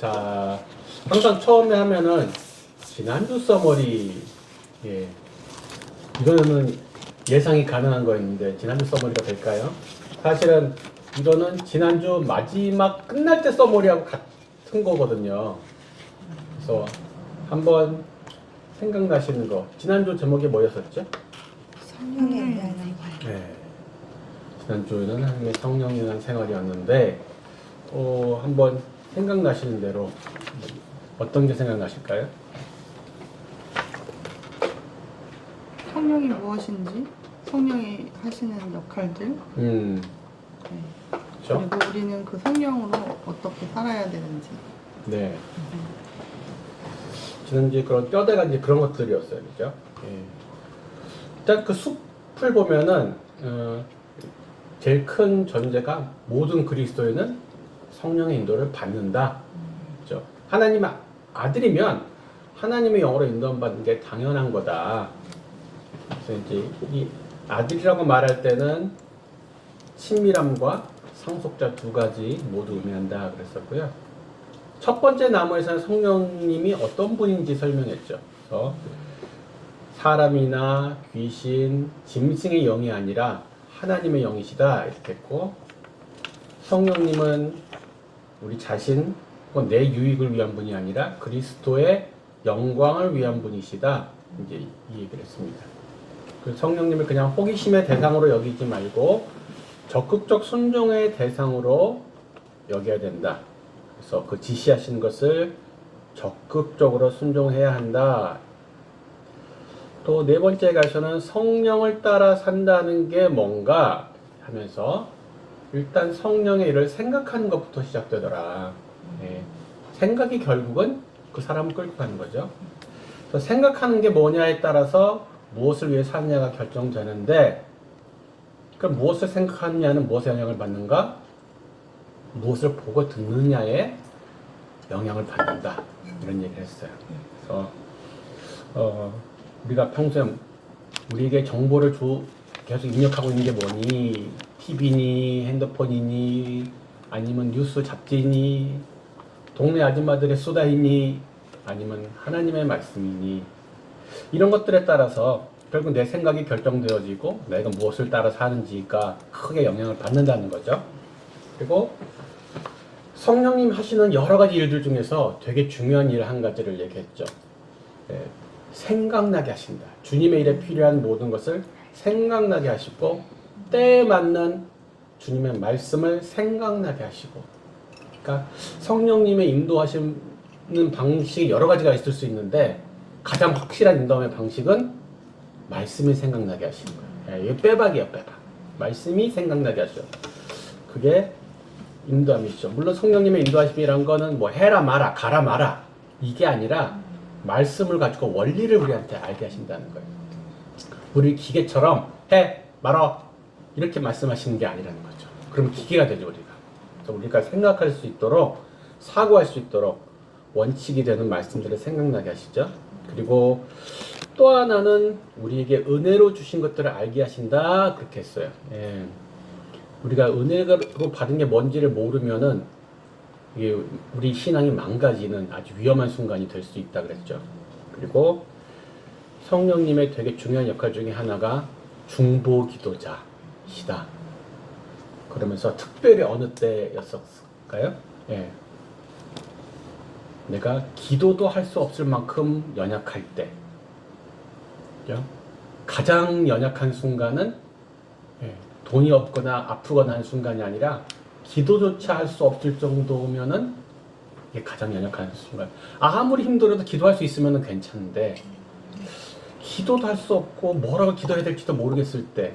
자, 항상 처음에 하면은 지난주 서머리, 예, 이거는 예상이 가능한 거였는데 지난주 서머리가 될까요? 사실은 이거는 지난주 마지막 끝날 때 서머리하고 같은 거거든요. 그래서 한번 생각나시는 거. 지난주 제목이 뭐였었죠? 성령에 대한 생활. 네. 지난주에는 하나님의 성령에 대한 생활이었는데, 한번 생각나시는 대로 어떤 게 생각나실까요? 성령이 무엇인지, 성령이 하시는 역할들, 네. 그렇죠? 그리고 우리는 그 성령으로 어떻게 살아야 되는지. 네. 지난주에 그런 뼈대가 이제 그런 것들이었어요, 그죠? 예. 일단 그 숲을 보면은 제일 큰 전제가 모든 그리스도인은 성령의 인도를 받는다. 그죠? 하나님의 아들이면 하나님의 영으로 인도받는 게 당연한 거다. 그래서 이제 이 아들이라고 말할 때는 친밀함과 상속자 두 가지 모두 의미한다 그랬었고요. 첫 번째 나무에서는 성령님이 어떤 분인지 설명했죠. 그래서 사람이나 귀신, 짐승의 영이 아니라 하나님의 영이시다 이렇게 했고, 성령님은 우리 자신, 내 유익을 위한 분이 아니라 그리스도의 영광을 위한 분이시다, 이제 이 얘기를 했습니다. 그 성령님을 그냥 호기심의 대상으로 여기지 말고 적극적 순종의 대상으로 여겨야 된다. 그래서 그 지시하신 것을 적극적으로 순종해야 한다. 또 네 번째 가서는 성령을 따라 산다는 게 뭔가 하면서 일단 성령의 일을 생각하는 것부터 시작되더라. 예. 생각이 결국은 그 사람을 끌고 가는 거죠. 그래서 생각하는 게 뭐냐에 따라서 무엇을 위해 사느냐가 결정되는데, 그럼 무엇을 생각하느냐는 무엇에 영향을 받는가? 무엇을 보고 듣느냐에 영향을 받는다. 이런 얘기를 했어요. 그래서 우리가 평소에 우리에게 정보를 계속 입력하고 있는 게 뭐니? TV니 핸드폰이니 아니면 뉴스 잡지니 동네 아줌마들의 수다이니 아니면 하나님의 말씀이니, 이런 것들에 따라서 결국 내 생각이 결정되어지고 내가 무엇을 따라 사는지가 크게 영향을 받는다는 거죠. 그리고 성령님 하시는 여러 가지 일들 중에서 되게 중요한 일 한 가지를 얘기했죠. 예, 생각나게 하신다. 주님의 일에 필요한 모든 것을 생각나게 하시고, 때에 맞는 주님의 말씀을 생각나게 하시고, 그러니까 성령님의 인도하시는 방식이 여러 가지가 있을 수 있는데 가장 확실한 인도의 방식은 말씀이 생각나게 하시는 거예요. 이게 빼박이에요, 빼박. 말씀이 생각나게 하죠. 그게 인도함이죠. 물론 성령님의 인도하심이란 거는 뭐 해라 마라, 가라 마라, 이게 아니라 말씀을 가지고 원리를 우리한테 알게 하신다는 거예요. 우리 기계처럼 해, 말어 이렇게 말씀하시는 게 아니라는 거죠. 그럼 기계가 되죠, 우리가. 그래서 우리가 생각할 수 있도록, 사고할 수 있도록 원칙이 되는 말씀들을 생각나게 하시죠. 그리고 또 하나는 우리에게 은혜로 주신 것들을 알게 하신다, 그렇게 했어요. 예. 우리가 은혜로 받은 게 뭔지를 모르면은 이게 우리 신앙이 망가지는 아주 위험한 순간이 될 수 있다 그랬죠. 그리고 성령님의 되게 중요한 역할 중에 하나가 중보기도자시다. 그러면서 특별히 어느 때였을까요? 예. 내가 기도도 할 수 없을 만큼 연약할 때, 그죠? 가장 연약한 순간은 돈이 없거나 아프거나 하는 순간이 아니라 기도조차 할 수 없을 정도면은 이게 가장 연약한 순간. 아무리 힘들어도 기도할 수 있으면 괜찮은데 기도도 할 수 없고 뭐라고 기도해야 될지도 모르겠을 때,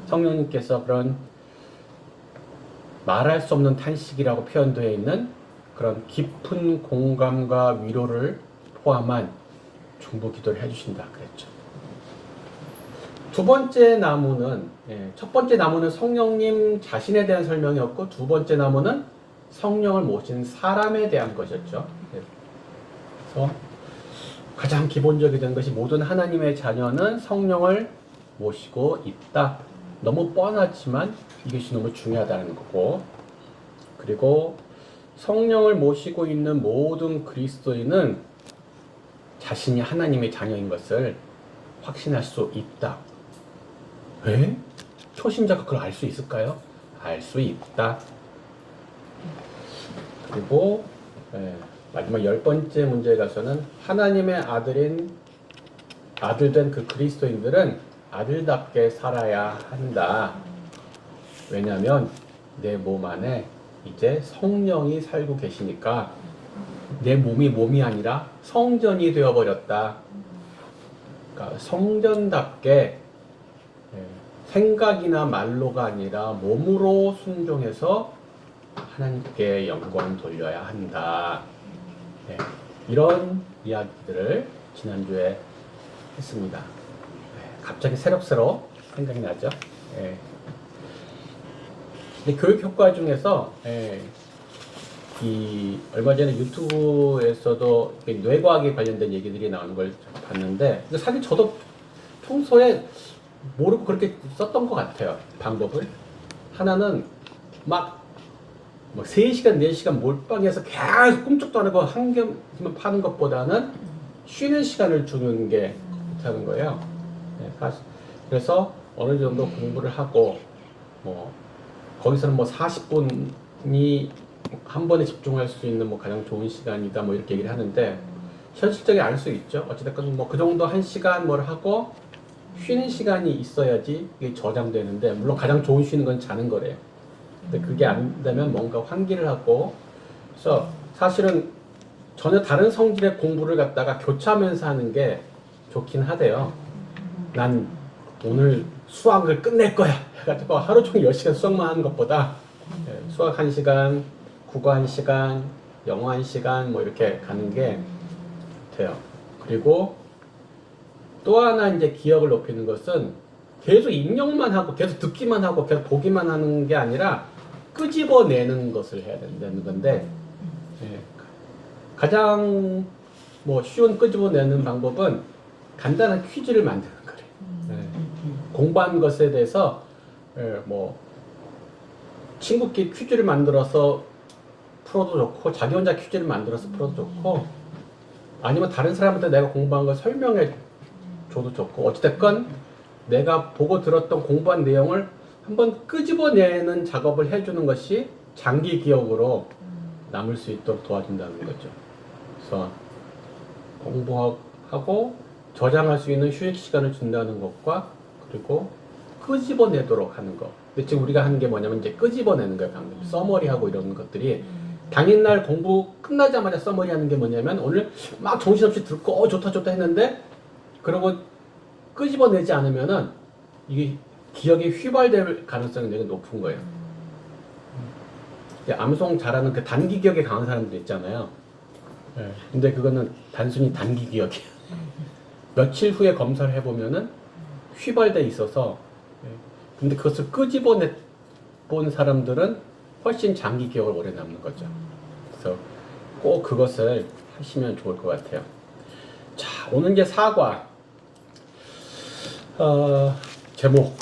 성령님께서 그런 말할 수 없는 탄식이라고 표현되어 있는 그런 깊은 공감과 위로를 포함한 중보 기도를 해주신다 그랬죠. 두 번째 나무는, 첫 번째 나무는 성령님 자신에 대한 설명이었고, 두 번째 나무는 성령을 모시는 사람에 대한 것이었죠. 그래서 가장 기본적이 된 것이 모든 하나님의 자녀는 성령을 모시고 있다. 너무 뻔하지만 이것이 너무 중요하다는 거고, 그리고 성령을 모시고 있는 모든 그리스도인은 자신이 하나님의 자녀인 것을 확신할 수 있다. 왜? 초신자가 그걸 알 수 있을까요? 알 수 있다. 그리고 마지막 10번째 문제에 가서는 하나님의 아들된 그 그리스도인들은 아들답게 살아야 한다. 왜냐하면 내 몸 안에 이제 성령이 살고 계시니까 내 몸이 아니라 성전이 되어버렸다. 그러니까 성전답게 생각이나 말로가 아니라 몸으로 순종해서 하나님께 영광 돌려야 한다. 이런 이야기들을 지난주에 했습니다. 갑자기 새록새록 생각이 나죠. 근데 교육 효과 중에서 이 얼마 전에 유튜브에서도 뇌과학에 관련된 얘기들이 나오는 걸 봤는데 사실 저도 평소에 모르고 그렇게 썼던 것 같아요. 방법을. 하나는 막 3시간, 4시간 몰빵해서 계속 꿈쩍도 안 하고 한 개만 파는 것보다는 쉬는 시간을 주는 게 괜찮은 거예요. 그래서 어느 정도 공부를 하고 거기서는 40분이 한 번에 집중할 수 있는 가장 좋은 시간이다 이렇게 얘기를 하는데 현실적이 알 수 있죠. 어찌됐건 그 정도 1시간 뭘 하고 쉬는 시간이 있어야지 이게 저장되는데 물론 가장 좋은 쉬는 건 자는 거래요. 근데 그게 안 되면 뭔가 환기를 하고 그래서 사실은 전혀 다른 성질의 공부를 갖다가 교차하면서 하는 게 좋긴 하대요. 난 오늘 수학을 끝낼 거야 해가지고 하루 종일 10시간 수학만 하는 것보다 수학 1시간, 국어 1시간, 영어 1시간 이렇게 가는 게 돼요. 그리고 또 하나 이제 기억을 높이는 것은 계속 입력만 하고 계속 듣기만 하고 계속 보기만 하는 게 아니라 끄집어내는 것을 해야 된다는 건데 가장 쉬운 끄집어내는 방법은 간단한 퀴즈를 만드는 거래요. 공부한 것에 대해서 친구끼리 퀴즈를 만들어서 풀어도 좋고 자기 혼자 퀴즈를 만들어서 풀어도 좋고 아니면 다른 사람한테 내가 공부한 걸 설명해 줘도 좋고 어찌됐건 내가 보고 들었던 공부한 내용을 한번 끄집어내는 작업을 해주는 것이 장기 기억으로 남을 수 있도록 도와준다는 거죠. 그래서 공부하고 저장할 수 있는 휴식 시간을 준다는 것과 그리고 끄집어내도록 하는 것. 근데 지금 우리가 하는 게 뭐냐면 이제 끄집어내는 거예요. 방금 서머리하고 이런 것들이 당일날 공부 끝나자마자 서머리 하는 게 뭐냐면 오늘 막 정신없이 듣고 좋다 했는데 그러고 끄집어내지 않으면은 이게 기억이 휘발될 가능성이 되게 높은 거예요. 암송 잘하는 그 단기 기억에 강한 사람들 있잖아요. 근데 그거는 단순히 단기 기억이에요. 며칠 후에 검사를 해보면은 휘발돼 있어서 근데 그것을 끄집어내 본 사람들은 훨씬 장기 기억을 오래 남는 거죠. 그래서 꼭 그것을 하시면 좋을 것 같아요. 자, 오늘 이제 4과 제목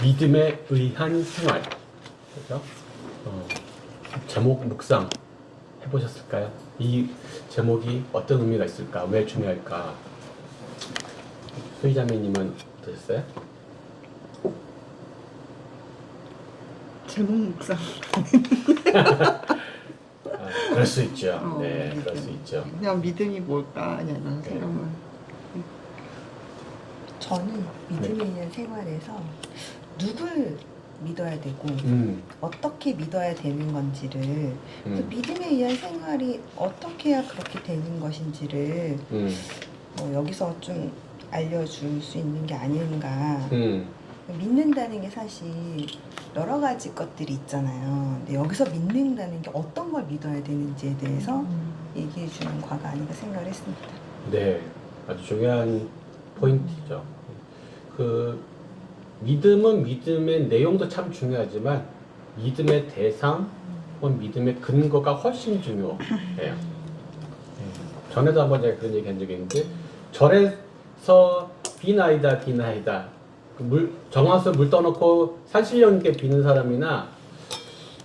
믿음에 의한 생활. 그죠? 제목 묵상 해보셨을까요? 이 제목이 어떤 의미가 있을까? 왜 중요할까? 소희자매님은 어떠셨어요? 제목 묵상. 그럴 수 있죠. 네, 그럴 수 있죠. 그냥 믿음이 뭘까 이런 생각을. 저는 믿음에 있는 생활에서 누굴 믿어야 되고 어떻게 믿어야 되는 건지를 그래서 믿음에 의한 생활이 어떻게 해야 그렇게 되는 것인지를 여기서 좀 알려줄 수 있는 게 아닌가. 믿는다는 게 사실 여러 가지 것들이 있잖아요. 근데 여기서 믿는다는 게 어떤 걸 믿어야 되는지에 대해서 얘기해 주는 과가 아닌가 생각을 했습니다. 네, 아주 중요한 포인트죠. 그 믿음은 믿음의 내용도 참 중요하지만 믿음의 대상 혹은 믿음의 근거가 훨씬 중요해요. 전에도 한번 제가 그런 얘기 한 적이 있는데 절에서 비나이다 정화수 물 떠놓고 산신령께 비는 사람이나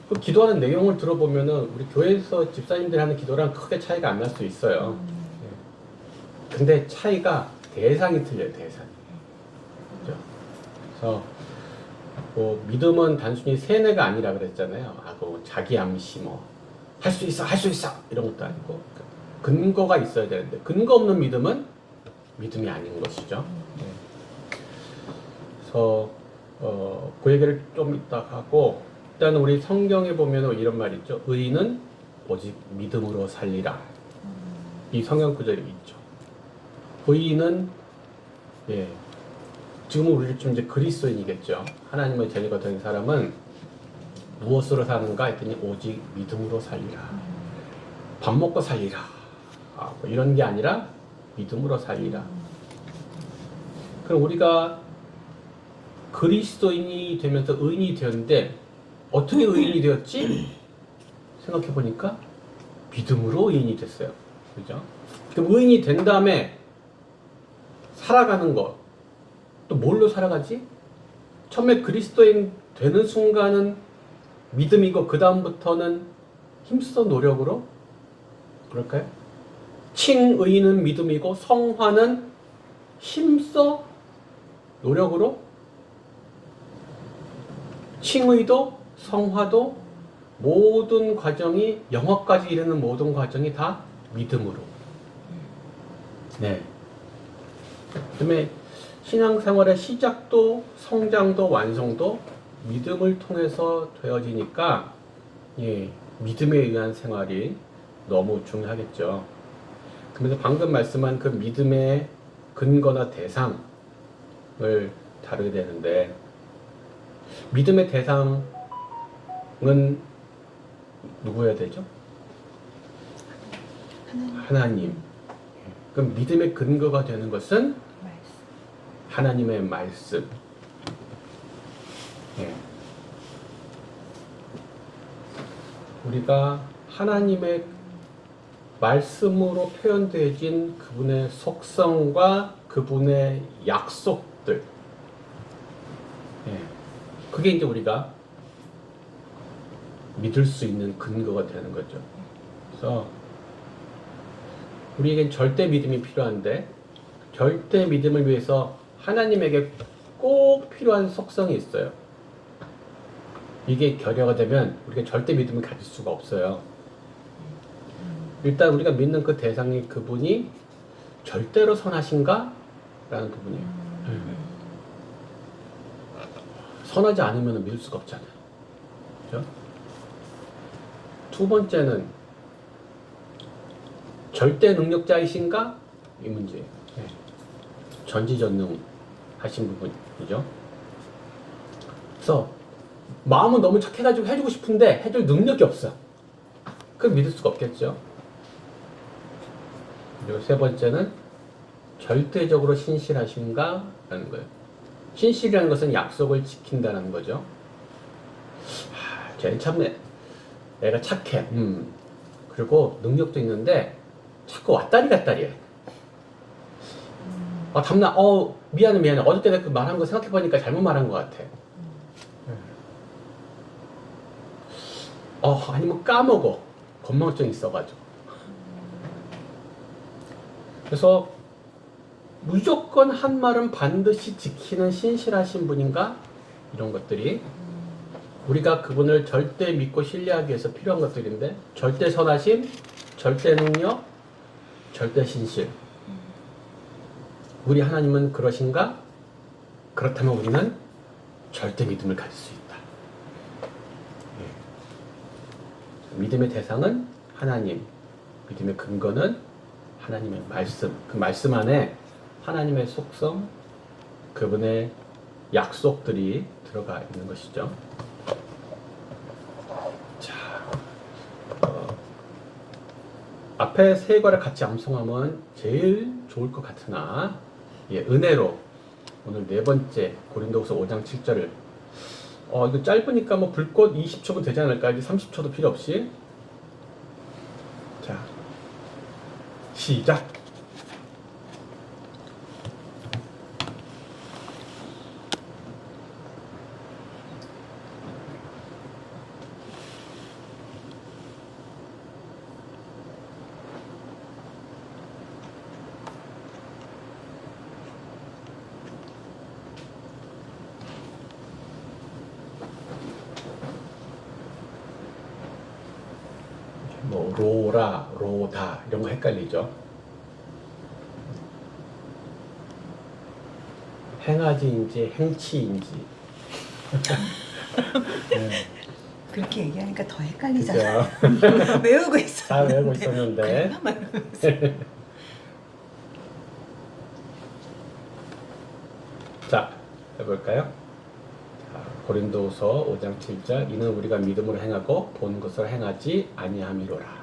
그 기도하는 내용을 들어보면은 우리 교회에서 집사님들이 하는 기도랑 크게 차이가 안 날 수 있어요. 예. 근데 차이가 대상이 틀려요, 대상이. 그죠? 그래서 뭐 믿음은 단순히 세뇌가 아니라 그랬잖아요. 뭐 자기 암시 할 수 있어, 할 수 있어 이런 것도 아니고 근거가 있어야 되는데 근거 없는 믿음은 믿음이 아닌 것이죠. 예. 그래서 그 얘기를 좀 이따 하고 일단 우리 성경에 보면 이런 말이 있죠. 의인은 오직 믿음으로 살리라. 이 성경 구절이 있죠. 의인은 예, 지금 우리 좀 이제 그리스도인이겠죠. 하나님의 자녀가 된 사람은 무엇으로 사는가 했더니 오직 믿음으로 살리라. 밥 먹고 살리라. 뭐 이런 게 아니라 믿음으로 살리라. 그럼 우리가 그리스도인이 되면서 의인이 되었는데 어떻게 의인이 되었지? 생각해 보니까 믿음으로 의인이 됐어요. 그죠? 그럼 의인이 된 다음에 살아가는 것. 또 뭘로 살아가지? 처음에 그리스도인 되는 순간은 믿음이고 그 다음부터는 힘써 노력으로 그럴까요? 칭의는 믿음이고 성화는 힘써 노력으로 칭의도 성화도 모든 과정이 영화까지 이르는 모든 과정이 다 믿음으로. 네. 그다음에 신앙생활의 시작도 성장도 완성도 믿음을 통해서 되어지니까 예, 믿음에 의한 생활이 너무 중요하겠죠. 그래서 방금 말씀한 그 믿음의 근거나 대상을 다루게 되는데 믿음의 대상은 누구여야 되죠? 하나님. 그럼 믿음의 근거가 되는 것은 하나님의 말씀. 예. 우리가 하나님의 말씀으로 표현되어진 그분의 속성과 그분의 약속들. 예. 그게 이제 우리가 믿을 수 있는 근거가 되는 거죠. 그래서 우리에겐 절대 믿음이 필요한데 절대 믿음을 위해서 하나님에게 꼭 필요한 속성이 있어요. 이게 결여가 되면 우리가 절대 믿음을 가질 수가 없어요. 일단 우리가 믿는 그 대상이 그분이 절대로 선하신가? 라는 부분이에요. 선하지 않으면 믿을 수가 없잖아요. 그렇죠? 두 번째는 절대 능력자이신가? 이 문제예요. 네. 전지전능 하신 부분이죠. 그래서 마음은 너무 착해가지고 해주고 싶은데 해줄 능력이 없어. 그럼 믿을 수가 없겠죠. 그리고 세 번째는 절대적으로 신실하신가? 라는 거예요. 신실이라는 것은 약속을 지킨다는 거죠. 쟤는 참 애가 착해. 그리고 능력도 있는데 자꾸 왔다리 갔다리 해. 담나, 미안해. 어저께 내가 그 말한 거 생각해보니까 잘못 말한 것 같아. 아니면 까먹어. 건망증이 있어가지고. 그래서 무조건 한 말은 반드시 지키는 신실하신 분인가? 이런 것들이 우리가 그분을 절대 믿고 신뢰하기 위해서 필요한 것들인데 절대 선하심, 절대 능력, 절대 신실. 우리 하나님은 그러신가? 그렇다면 우리는 절대 믿음을 가질 수 있다. 믿음의 대상은 하나님, 믿음의 근거는 하나님의 말씀. 그 말씀 안에 하나님의 속성, 그분의 약속들이 들어가 있는 것이죠. 자, 앞에 세 과를 같이 암송하면 제일 좋을 것 같으나 은혜로 오늘 네 번째 고린도후서 5장 7절을 이거 짧으니까 뭐 불꽃 20초면 되지 않을까? 이제 30초도 필요 없이. 자, 시작. 로라, 로다 이런 거 헷갈리죠. 행하지인지 행치인지. 네, 그렇게 얘기하니까 더 헷갈리잖아. 그죠? 외우고 있어. 잘 외우고 있었는데. 자, 해볼까요? 자, 고린도후서 5장 7절 이는 우리가 믿음으로 행하고 본 것을 행하지 아니함이로라.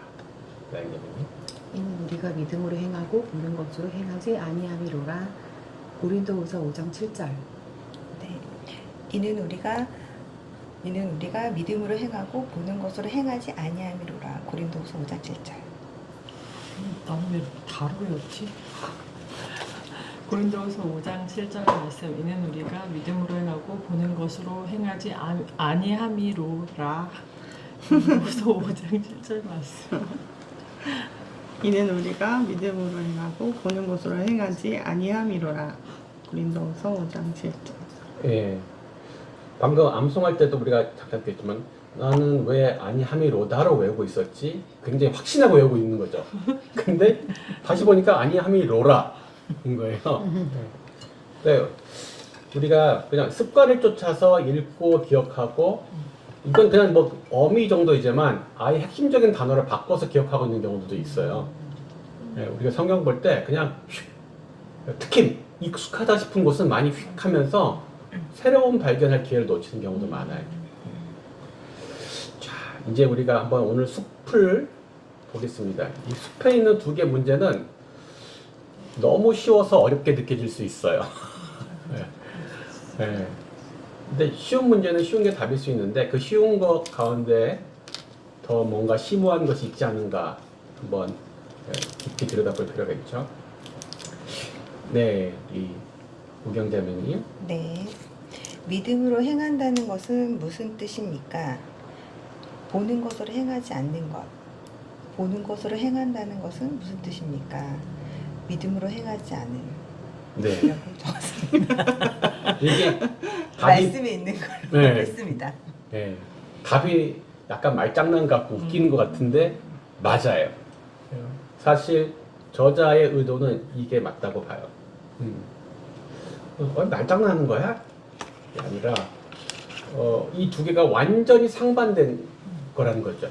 이는 우리가 믿음으로 행하고 보는 것으로 행하지 아니함이로라. 고린도후서 5장 7절. 네. 이는 우리가 믿음으로 행하고 보는 것으로 행하지 아니함이로라. 고린도후서 5장 7절. 나는 왜 다르였지 고린도후서 5장 7절 말씀 이는 우리가 믿음으로 행하고 보는 것으로 행하지 아니함이로라. 고린도후서 5장 7절 말씀. 이는 우리가 믿음으로 행하고 보는 것으로 행하지 아니함이로라. 고린도후서 5장 7절. 예. 방금 암송할 때도 우리가 잠깐 했지만 나는 왜 아니함이로다로 외우고 있었지? 굉장히 확신하고 외우고 있는 거죠. 근데 다시 보니까 아니함이로라인 거예요. 네. 우리가 그냥 습관을 쫓아서 읽고 기억하고 이건 그냥 뭐 어미 정도이지만 아예 핵심적인 단어를 바꿔서 기억하고 있는 경우도 있어요. 네, 우리가 성경 볼 때 그냥 휙, 특히 익숙하다 싶은 곳은 많이 휙 하면서 새로운 발견할 기회를 놓치는 경우도 많아요. 자, 이제 우리가 한번 오늘 숲을 보겠습니다. 이 숲에 있는 두 개 문제는 너무 쉬워서 어렵게 느껴질 수 있어요. 네. 네. 근데 쉬운 문제는 쉬운 게 답일 수 있는데 그 쉬운 것 가운데 더 뭔가 심오한 것이 있지 않은가 한번 깊이 들여다볼 필요가 있죠. 네, 이 우경자매님. 네. 믿음으로 행한다는 것은 무슨 뜻입니까? 보는 것으로 행하지 않는 것. 보는 것으로 행한다는 것은 무슨 뜻입니까? 믿음으로 행하지 않은. 네. 이라고 적었습니다. 이게 답이 말씀에 있는 걸로 네. 했습니다. 네, 답이 약간 말장난 같고 웃기는 것 같은데 맞아요. 사실 저자의 의도는 이게 맞다고 봐요. 말장난하는 거야? 게 아니라 이 두 개가 완전히 상반된 거라는 거죠.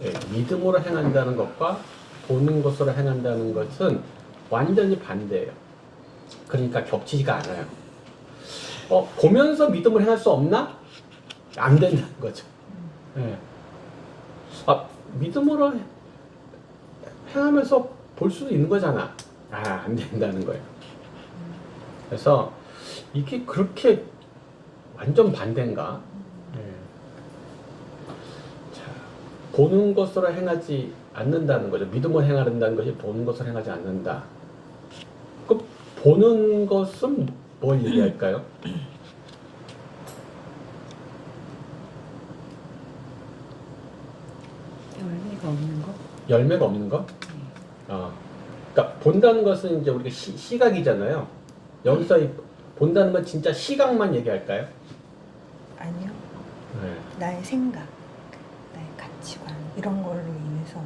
예, 믿음으로 행한다는 것과 보는 것으로 행한다는 것은 완전히 반대예요. 그러니까 겹치지가 않아요. 보면서 믿음을 행할 수 없나? 안 된다는 거죠. 예. 믿음으로 행하면서 볼 수도 있는 거잖아. 안 된다는 거예요. 그래서 이게 그렇게 완전 반대인가? 예. 자, 보는 것으로 행하지 않는다는 거죠. 믿음으로 행한다는 것이 보는 것으로 행하지 않는다. 그 보는 것은 뭘 얘기할까요? 열매가 없는 거? 열매가 없는 거? 그러니까 본다는 것은 이제 우리가 시각이잖아요. 여기서 이 본다는 건 진짜 시각만 얘기할까요? 아니요. 네. 나의 생각, 나의 가치관 이런 걸로 인해서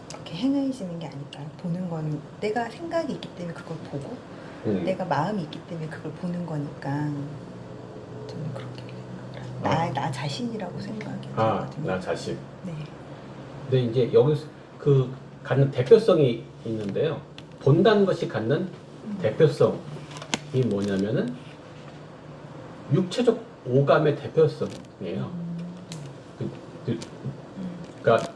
그렇게 행해지는 게 아닐까요? 보는 건 내가 생각이 있기 때문에 그걸 보고 내가 마음이 있기 때문에 그걸 보는 거니까 저는 그렇게 생각을 나 자신이라고 생각이 들거든요. 나 자신. 네. 근데 이제 여기서 그 갖는 대표성이 있는데요. 본다는 것이 갖는 대표성이 뭐냐면은 육체적 오감의 대표성이에요. 그러니까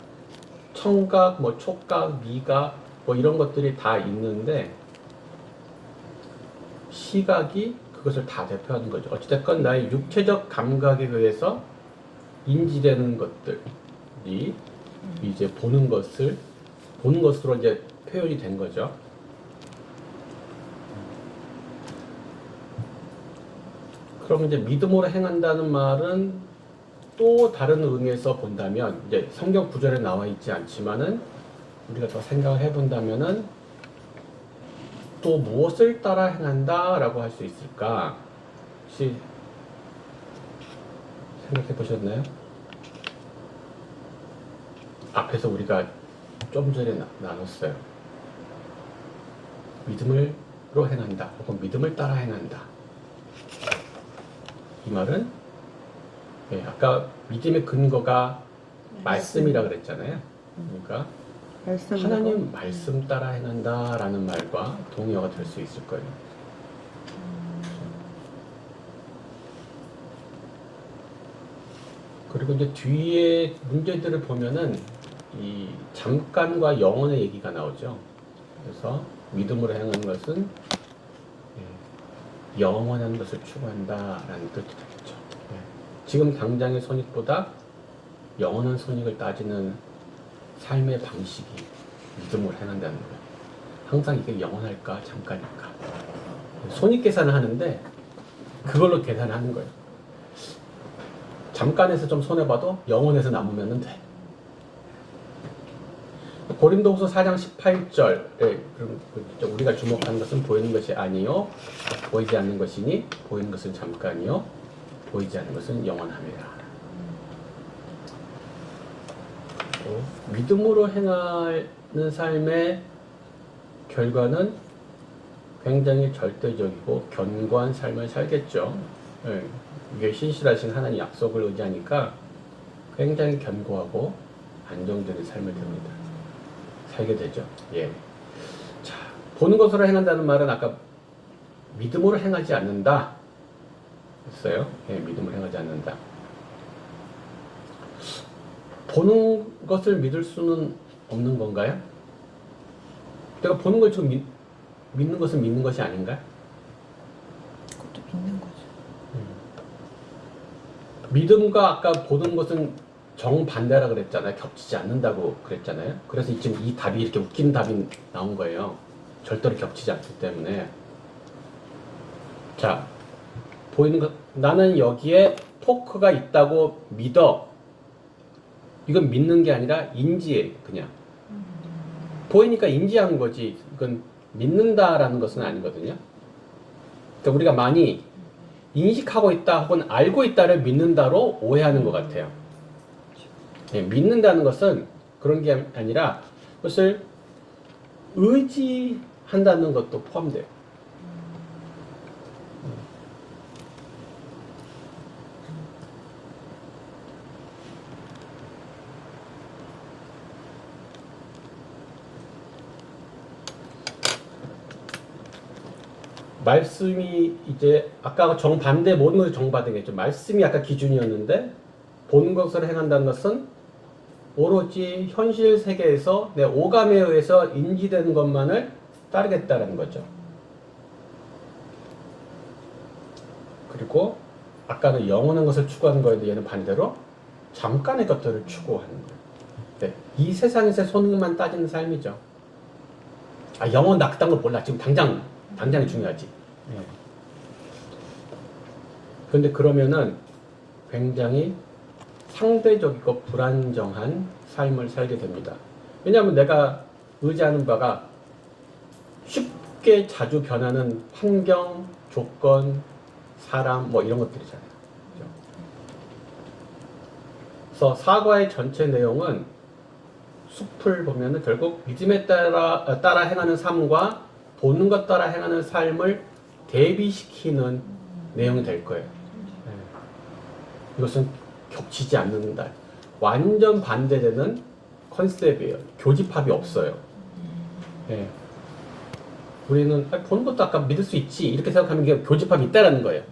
청각, 뭐 촉각, 미각 뭐 이런 것들이 다 있는데 시각이 그것을 다 대표하는 거죠. 어찌됐건 나의 육체적 감각에 의해서 인지되는 것들이 이제 보는 것으로 이제 표현이 된 거죠. 그럼 이제 믿음으로 행한다는 말은 또 다른 의미에서 본다면 이제 성경 구절에 나와 있지 않지만은 우리가 더 생각을 해본다면은 또 무엇을 따라 행한다라고 할 수 있을까? 혹시 생각해 보셨나요? 앞에서 우리가 좀 전에 나눴어요. 믿음으로 행한다 혹은 믿음을 따라 행한다. 이 말은 아까 믿음의 근거가 말씀이라 그랬잖아요. 그러니까 하나님 말씀 따라 행한다라는 말과 동의어가 될 수 있을 거예요. 그리고 이제 뒤에 문제들을 보면은 이 잠깐과 영원의 얘기가 나오죠. 그래서 믿음으로 행하는 것은 영원한 것을 추구한다라는 뜻이 되겠죠. 지금 당장의 손익보다 영원한 손익을 따지는 삶의 방식이 믿음으로 행한다는 거예요. 항상 이게 영원할까 잠깐일까. 손익 계산을 하는데 그걸로 계산하는 거예요. 잠깐에서 좀 손해봐도 영원에서 남으면 돼. 고린도후서 4장 18절에 우리가 주목하는 것은 보이는 것이 아니요 보이지 않는 것이니 보이는 것은 잠깐이요 보이지 않는 것은 영원함이라. 믿음으로 행하는 삶의 결과는 굉장히 절대적이고 견고한 삶을 살겠죠. 이게 신실하신 하나님 약속을 의지하니까 굉장히 견고하고 안정되는 삶을 살게 되죠. 자, 보는 것으로 행한다는 말은 아까 믿음으로 행하지 않는다 했어요. 믿음으로 행하지 않는다. 보는 것을 믿을 수는 없는 건가요? 내가 보는 걸 지금 믿는 것은 믿는 것이 아닌가요? 그것도 믿는 거죠. 믿음과 아까 보는 것은 정반대라 그랬잖아요. 겹치지 않는다고 그랬잖아요. 그래서 지금 이 답이 이렇게 웃긴 답이 나온 거예요. 절대로 겹치지 않기 때문에. 자, 보이는 것, 나는 여기에 포크가 있다고 믿어. 이건 믿는 게 아니라 인지해, 그냥. 보이니까 인지한 거지. 이건 믿는다라는 것은 아니거든요. 그러니까 우리가 많이 인식하고 있다 혹은 알고 있다를 믿는다로 오해하는 것 같아요. 믿는다는 것은 그런 게 아니라 그것을 의지한다는 것도 포함돼요. 말씀이 이제 아까 정반대 모든 것이 정반대겠죠. 말씀이 아까 기준이었는데 보는 것을 행한다는 것은 오로지 현실 세계에서 내 오감에 의해서 인지되는 것만을 따르겠다는 거죠. 그리고 아까는 영원한 것을 추구하는 거에도 얘는 반대로 잠깐의 것들을 추구하는 거예요. 이 세상에서 손익만 따지는 삶이죠. 영원 낙단 거 몰라. 지금 당장이 중요하지. 그런데 그러면은 굉장히 상대적이고 불안정한 삶을 살게 됩니다. 왜냐하면 내가 의지하는 바가 쉽게 자주 변하는 환경, 조건, 사람 뭐 이런 것들이잖아요. 그렇죠? 그래서 사과의 전체 내용은 숲을 보면은 결국 믿음에 따라 행하는 삶과 보는 것 따라 행하는 삶을 대비시키는 내용이 될 거예요. 이것은 겹치지 않는다. 완전 반대되는 컨셉이에요. 교집합이 없어요. 우리는 보는 것도 아까 믿을 수 있지 이렇게 생각하면 이게 교집합이 있다라는 거예요.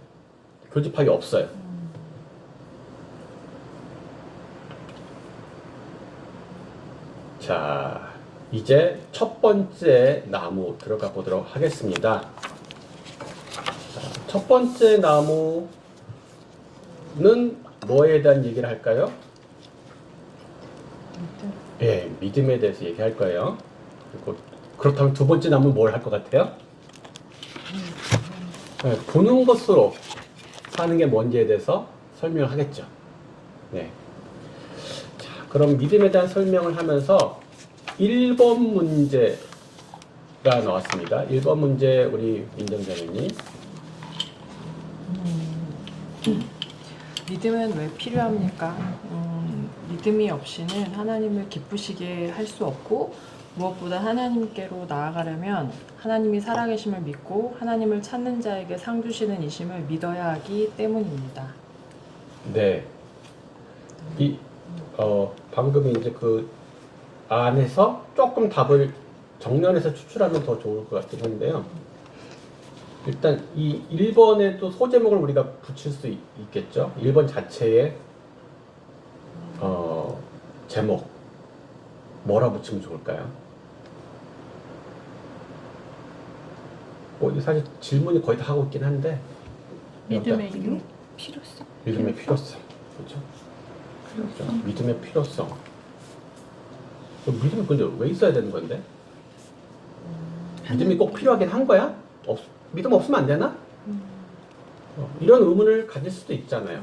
교집합이 없어요. 자, 이제 첫 번째 나무 들어가 보도록 하겠습니다. 첫 번째 나무는 뭐에 대한 얘기를 할까요? 믿음에 대해서 얘기할 거예요. 그리고 그렇다면 두 번째 나무는 뭘 할 것 같아요? 보는 것으로 사는 게 뭔지에 대해서 설명을 하겠죠. 자, 그럼 믿음에 대한 설명을 하면서 1번 문제가 나왔습니다. 1번 문제 우리 민정장님. 믿음은 왜 필요합니까? 믿음이 없이는 하나님을 기쁘시게 할 수 없고 무엇보다 하나님께로 나아가려면 하나님이 살아계심을 믿고 하나님을 찾는 자에게 상 주시는 이심을 믿어야 하기 때문입니다. 네. 방금 이제 그 안에서 조금 답을 정리해서 추출하면 더 좋을 것 같긴 한데요. 일단 이 1번에 또 소제목을 우리가 붙일 수 있겠죠. 1번 자체에 제목 뭐라 붙이면 좋을까요? 이게 사실 질문이 거의 다 하고 있긴 한데 믿음의 이유? 필요성. 믿음의 필요성. 그렇죠? 그렇죠. 믿음의 필요성. 믿음이 근데 왜 있어야 되는 건데? 믿음이 꼭 필요하긴 한 거야? 믿음 없으면 안 되나? 이런 의문을 가질 수도 있잖아요.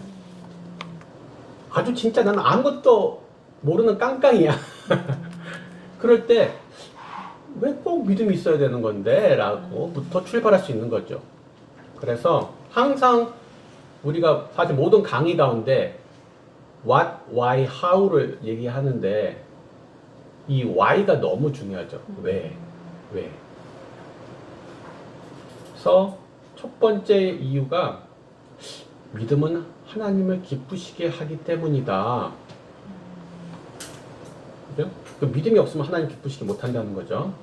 아주 진짜 나는 아무것도 모르는 깡깡이야. 그럴 때 왜 꼭 믿음이 있어야 되는 건데? 라고부터 출발할 수 있는 거죠. 그래서 항상 우리가 사실 모든 강의 가운데 what, why, how를 얘기하는데 이 why가 너무 중요하죠. 왜? 그래서 첫 번째 이유가 믿음은 하나님을 기쁘시게 하기 때문이다. 그죠? 그 믿음이 없으면 하나님 기쁘시게 못한다는 거죠.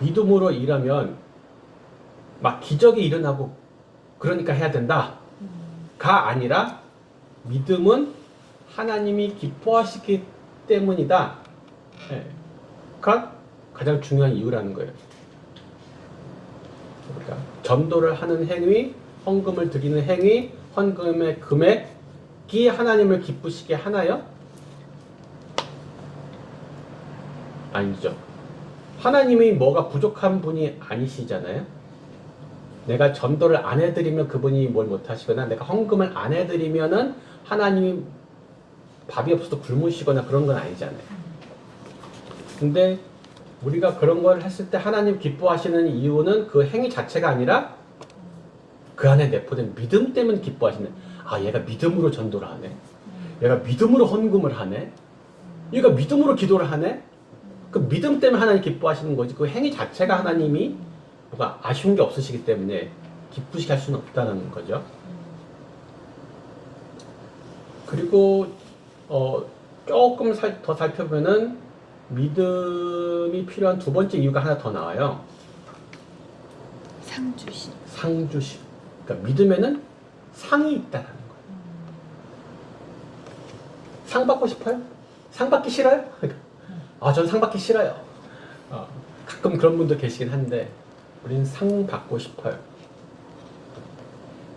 믿음으로 일하면 막 기적이 일어나고 그러니까 해야 된다. 가 아니라 믿음은 하나님이 기뻐하시기 때문이다. 가 가장 중요한 이유라는 거예요. 그러니까 전도를 하는 행위, 헌금을 드리는 행위, 헌금의 금액이 하나님을 기쁘시게 하나요? 아니죠. 하나님이 뭐가 부족한 분이 아니시잖아요. 내가 전도를 안 해드리면 그분이 뭘 못하시거나 내가 헌금을 안 해드리면은 하나님이 밥이 없어서 굶으시거나 그런 건 아니잖아요. 근데 우리가 그런 걸 했을 때 하나님 기뻐하시는 이유는 그 행위 자체가 아니라 그 안에 내포된 믿음 때문에 기뻐하시는. 아, 얘가 믿음으로 전도를 하네. 얘가 믿음으로 헌금을 하네. 얘가 믿음으로 기도를 하네. 그 믿음 때문에 하나님 기뻐하시는 거지. 그 행위 자체가 하나님이 뭐가 아쉬운 게 없으시기 때문에 기쁘시게 할 수는 없다는 거죠. 그리고 조금 더 살펴보면은 믿음이 필요한 두 번째 이유가 하나 더 나와요. 상주심. 상주심. 그러니까 믿음에는 상이 있다는 거예요. 상 받고 싶어요? 상 받기 싫어요? 전 상 받기 싫어요. 가끔 그런 분도 계시긴 한데 우리는 상 받고 싶어요.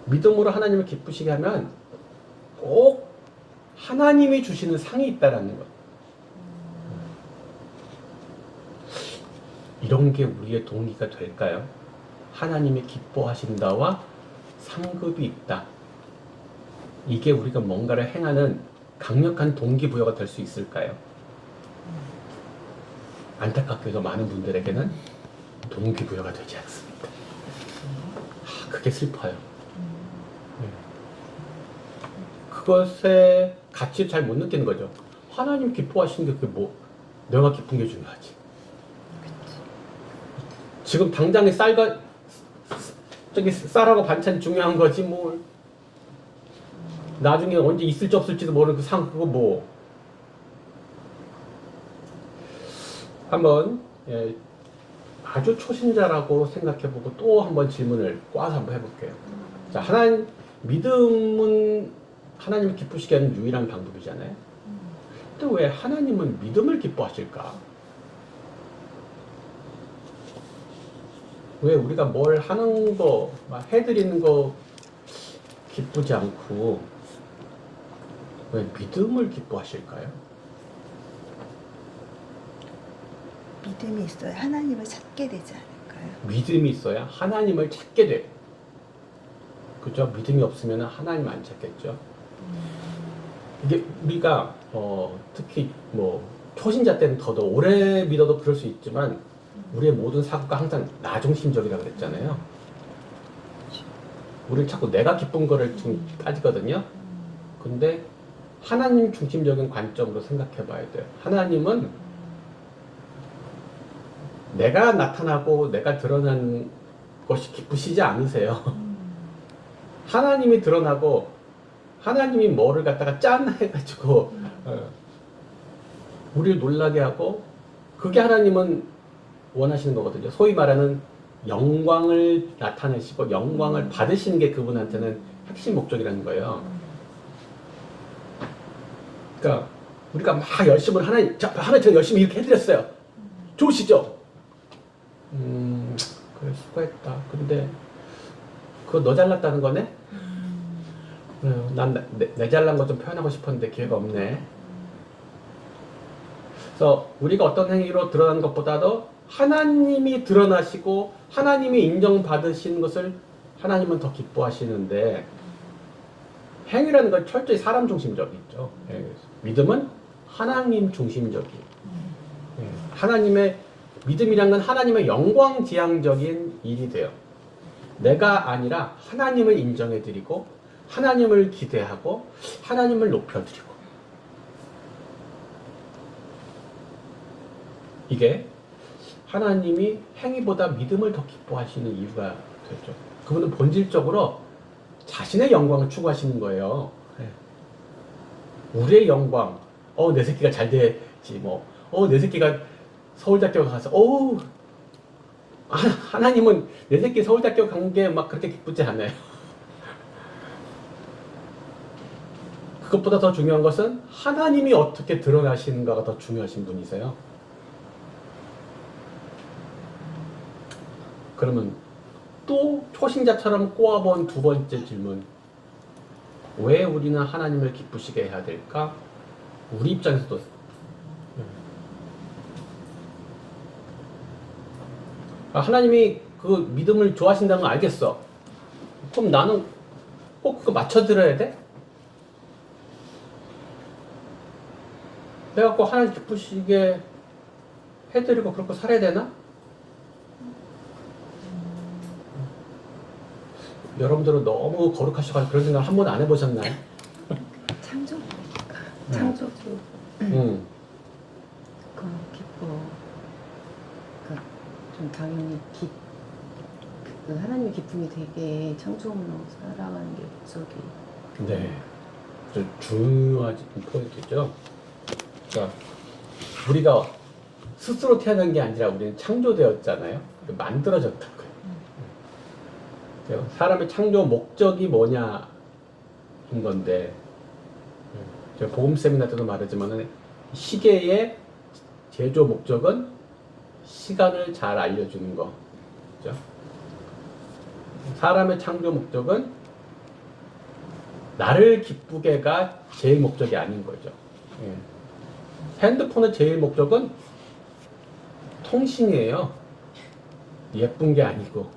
믿음으로 하나님을 기쁘시게 하면 꼭 하나님이 주시는 상이 있다라는 거예요. 이런 게 우리의 동기가 될까요? 하나님이 기뻐하신다와 상급이 있다. 이게 우리가 뭔가를 행하는 강력한 동기부여가 될 수 있을까요? 안타깝게도 많은 분들에게는 동기부여가 되지 않습니다. 그게 슬퍼요. 그것의 가치를 잘 못 느끼는 거죠. 하나님 기뻐하시는 게 그게 뭐, 내가 기쁜 게 중요하지. 지금 당장에 쌀하고 반찬이 중요한 거지 뭐. 나중에 언제 있을지 없을지도 모르는 그 상 그거 뭐. 한번 아주 초신자라고 생각해보고 또 한번 질문을 꽈서 한번 해볼게요. 자, 믿음은 하나님을 기쁘시게 하는 유일한 방법이잖아요. 근데 왜 하나님은 믿음을 기뻐하실까? 왜 우리가 뭘 하는 거, 막 해드리는 거 기쁘지 않고 왜 믿음을 기뻐하실까요? 믿음이 있어야 하나님을 찾게 되지 않을까요? 믿음이 있어야 하나님을 찾게 돼. 그죠? 믿음이 없으면 하나님 안 찾겠죠. 이게 우리가 특히 뭐 초신자 때는 더 오래 믿어도 그럴 수 있지만 우리의 모든 사고가 항상 나중심적이라 그랬잖아요. 우리는 자꾸 내가 기쁜 거를 지금 따지거든요. 근데 하나님 중심적인 관점으로 생각해 봐야 돼요. 하나님은 내가 나타나고 내가 드러나는 것이 기쁘시지 않으세요. 하나님이 드러나고 하나님이 뭐를 갖다가 짠 해가지고 우리를 놀라게 하고 그게 하나님은 원하시는 거거든요. 소위 말하는 영광을 나타내시고 영광을 받으시는 게 그분한테는 핵심 목적이라는 거예요. 그러니까 우리가 막 열심히 하나님 제가 열심히 이렇게 해드렸어요. 좋으시죠? 그래 수고했다. 근데 그거 너 잘났다는 거네? 난 내 잘난 것 좀 표현하고 싶었는데 기회가 없네. 그래서 우리가 어떤 행위로 드러나는 것보다도 하나님이 드러나시고 하나님이 인정받으시는 것을 하나님은 더 기뻐하시는데 행위라는 건 철저히 사람 중심적이죠. 믿음은 하나님 중심적이에요. 하나님의 믿음이란 건 하나님의 영광지향적인 일이 돼요. 내가 아니라 하나님을 인정해드리고 하나님을 기대하고 하나님을 높여드리고 이게 하나님이 행위보다 믿음을 더 기뻐하시는 이유가 되죠. 그분은 본질적으로 자신의 영광을 추구하시는 거예요. 우리의 영광, 내 새끼가 잘 되지, 내 새끼가 서울대학교 가서, 하나님은 내 새끼 서울대학교 간 게 막 그렇게 기쁘지 않아요. 그것보다 더 중요한 것은 하나님이 어떻게 드러나시는가가 더 중요하신 분이세요. 그러면 또 초신자처럼 꼬아본 두 번째 질문. 왜 우리는 하나님을 기쁘시게 해야 될까? 우리 입장에서도 하나님이 그 믿음을 좋아하신다는 걸 알겠어. 그럼 나는 꼭 그거 맞춰드려야 돼? 내가 꼭 하나님 기쁘시게 해드리고 그렇게 살아야 되나? 여러분들은 너무 거룩하셔가지고 그런 생각 한 번도 안 해보셨나요? 창조니까 창조주 그 기뻐 좀 당연히 그 하나님의 기쁨이 되게 창조물로 살아가는 게 목적이. 네, 좀 중요한 포인트죠. 그러니까 우리가 스스로 태어난 게 아니라 우리는 창조되었잖아요. 만들어졌다고요. 사람의 창조 목적이 뭐냐인 건데 제가 복음 세미나 때도 말하지만은 시계의 제조 목적은 시간을 잘 알려주는 거. 그죠? 사람의 창조 목적은 나를 기쁘게가 제일 목적이 아닌 거죠. 핸드폰의 제일 목적은 통신이에요. 예쁜 게 아니고.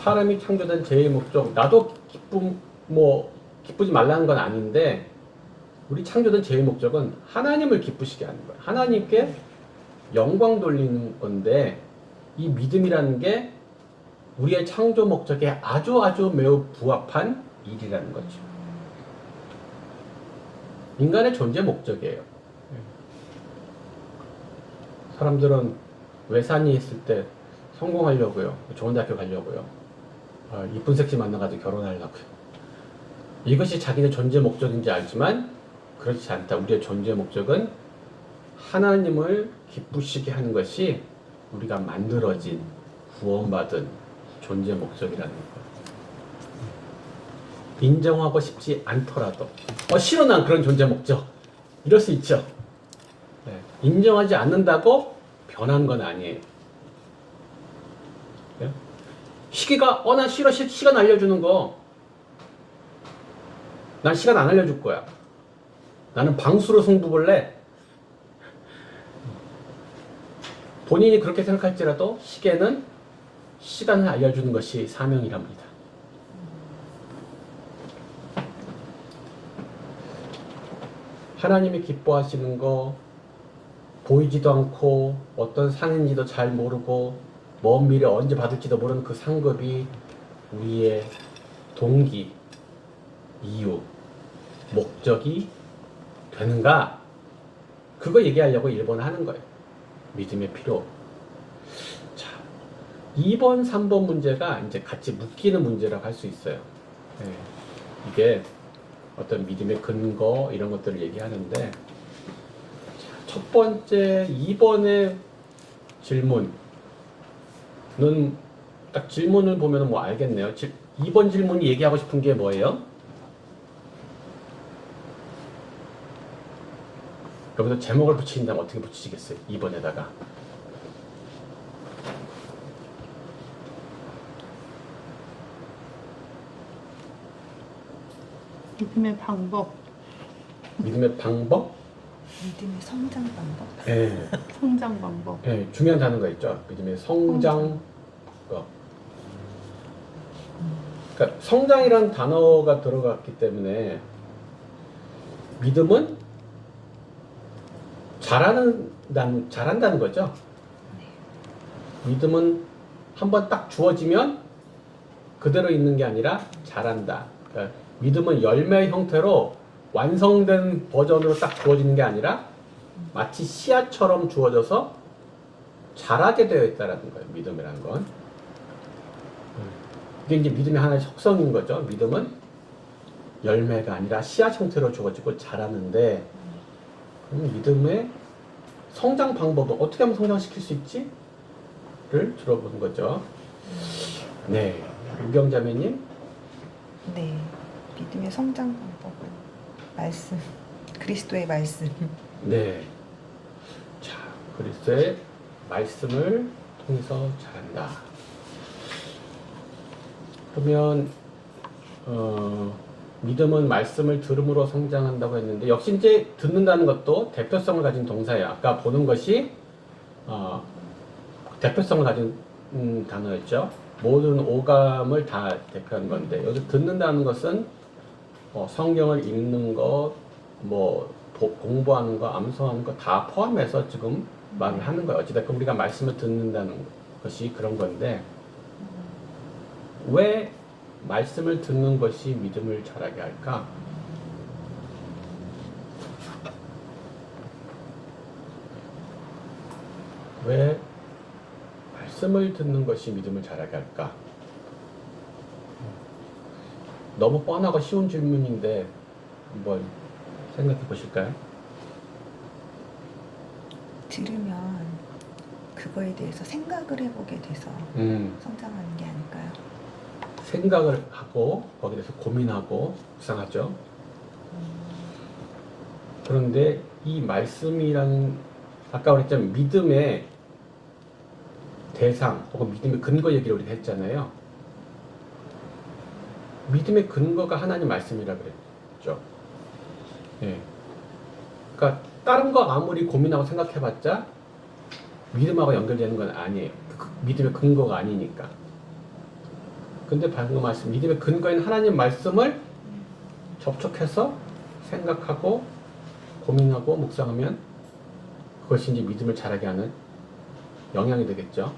사람이 창조된 제일 목적, 나도 기쁘지 말라는 건 아닌데, 우리 창조된 제일 목적은 하나님을 기쁘시게 하는 거예요. 하나님께 영광 돌리는 건데, 이 믿음이라는 게 우리의 창조 목적에 아주 매우 부합한 일이라는 거죠. 인간의 존재 목적이에요. 사람들은 외산이 있을 때 성공하려고요. 좋은 대학교 가려고요. 이쁜 섹시 만나가지고 결혼하려고요. 이것이 자기의 존재 목적인지 알지만 그렇지 않다. 우리의 존재 목적은 하나님을 기쁘시게 하는 것이 우리가 만들어진 구원받은 존재 목적이라는 거예요. 인정하고 싶지 않더라도 싫어 난 그런 존재 목적 이럴 수 있죠. 네. 인정하지 않는다고 변한 건 아니에요. 네? 시기가 난 싫어 시간 알려주는 거 난 시간 안 알려줄 거야. 나는 방수로 승부 볼래. 본인이 그렇게 생각할지라도 시계는 시간을 알려주는 것이 사명이랍니다. 하나님이 기뻐하시는 거 보이지도 않고 어떤 상인지도 잘 모르고 먼 미래 언제 받을지도 모르는 그 상급이 우리의 동기, 이유, 목적이 되는가? 그거 얘기하려고 1번 하는 거예요. 믿음의 필요. 자, 2번, 3번 문제가 이제 같이 묶이는 문제라고 할 수 있어요. 네, 이게 어떤 믿음의 근거 이런 것들을 얘기하는데, 자, 첫 번째 2번의 질문은 딱 질문을 보면 뭐 알겠네요. 2번 질문이 얘기하고 싶은 게 뭐예요? 여기서 제목을 붙이신다면 어떻게 붙이시겠어요? 2번에다가. 믿음의 방법, 믿음의 방법? 믿음의 성장 방법. 예, 성장 방법. 예, 중요한 단어가 있죠. 믿음의 성장. 그러니까 성장이라는 단어가 들어갔기 때문에 믿음은 잘한다는 거죠. 믿음은 한번 딱 주어지면 그대로 있는 게 아니라 자란다. 그러니까 믿음은 열매의 형태로 완성된 버전으로 딱 주어지는 게 아니라 마치 씨앗처럼 주어져서 자라게 되어 있다는 거예요. 믿음이라는 건. 이게 이제 믿음의 하나의 속성인 거죠. 믿음은 열매가 아니라 씨앗 형태로 주어지고 자라는데, 믿음의 성장 방법은 어떻게 하면 성장시킬 수 있지? 를 들어보는 거죠. 네, 유경자매님. 네, 믿음의 성장 방법은 말씀, 그리스도의 말씀. 네, 자, 그리스도의 말씀을 통해서 자란다. 그러면 믿음은 말씀을 들음으로 성장한다고 했는데, 역시 이제 듣는다는 것도 대표성을 가진 동사예요. 아까 보는 것이 대표성을 가진 단어였죠. 모든 오감을 다 대표하는 건데, 여기 듣는다는 것은 성경을 읽는 것, 뭐 공부하는 거, 암송하는 거 다 포함해서 지금 말을 하는 거예요. 어찌됐건 우리가 말씀을 듣는다는 것이 그런 건데, 왜 말씀을 듣는 것이 믿음을 자라게 할까? 왜 말씀을 듣는 것이 믿음을 자라게 할까? 너무 뻔하고 쉬운 질문인데 한번 생각해 보실까요? 들으면 그거에 대해서 생각을 해보게 돼서 성장하는 게 아닐까요? 생각을 하고 거기에 대해서 고민하고 묵상하죠. 그런데 이 말씀이라는, 아까 그랬잖아요. 믿음의 대상 혹은 믿음의 근거 얘기를 우리가 했잖아요. 믿음의 근거가 하나님 말씀이라 그랬죠. 예. 그러니까 다른 거 아무리 고민하고 생각해봤자 믿음하고 연결되는 건 아니에요. 믿음의 근거가 아니니까. 근데 방금 말씀, 믿음의 근거인 하나님 말씀을 접촉해서 생각하고 고민하고 묵상하면 그것이 이제 믿음을 자라게 하는 영향이 되겠죠.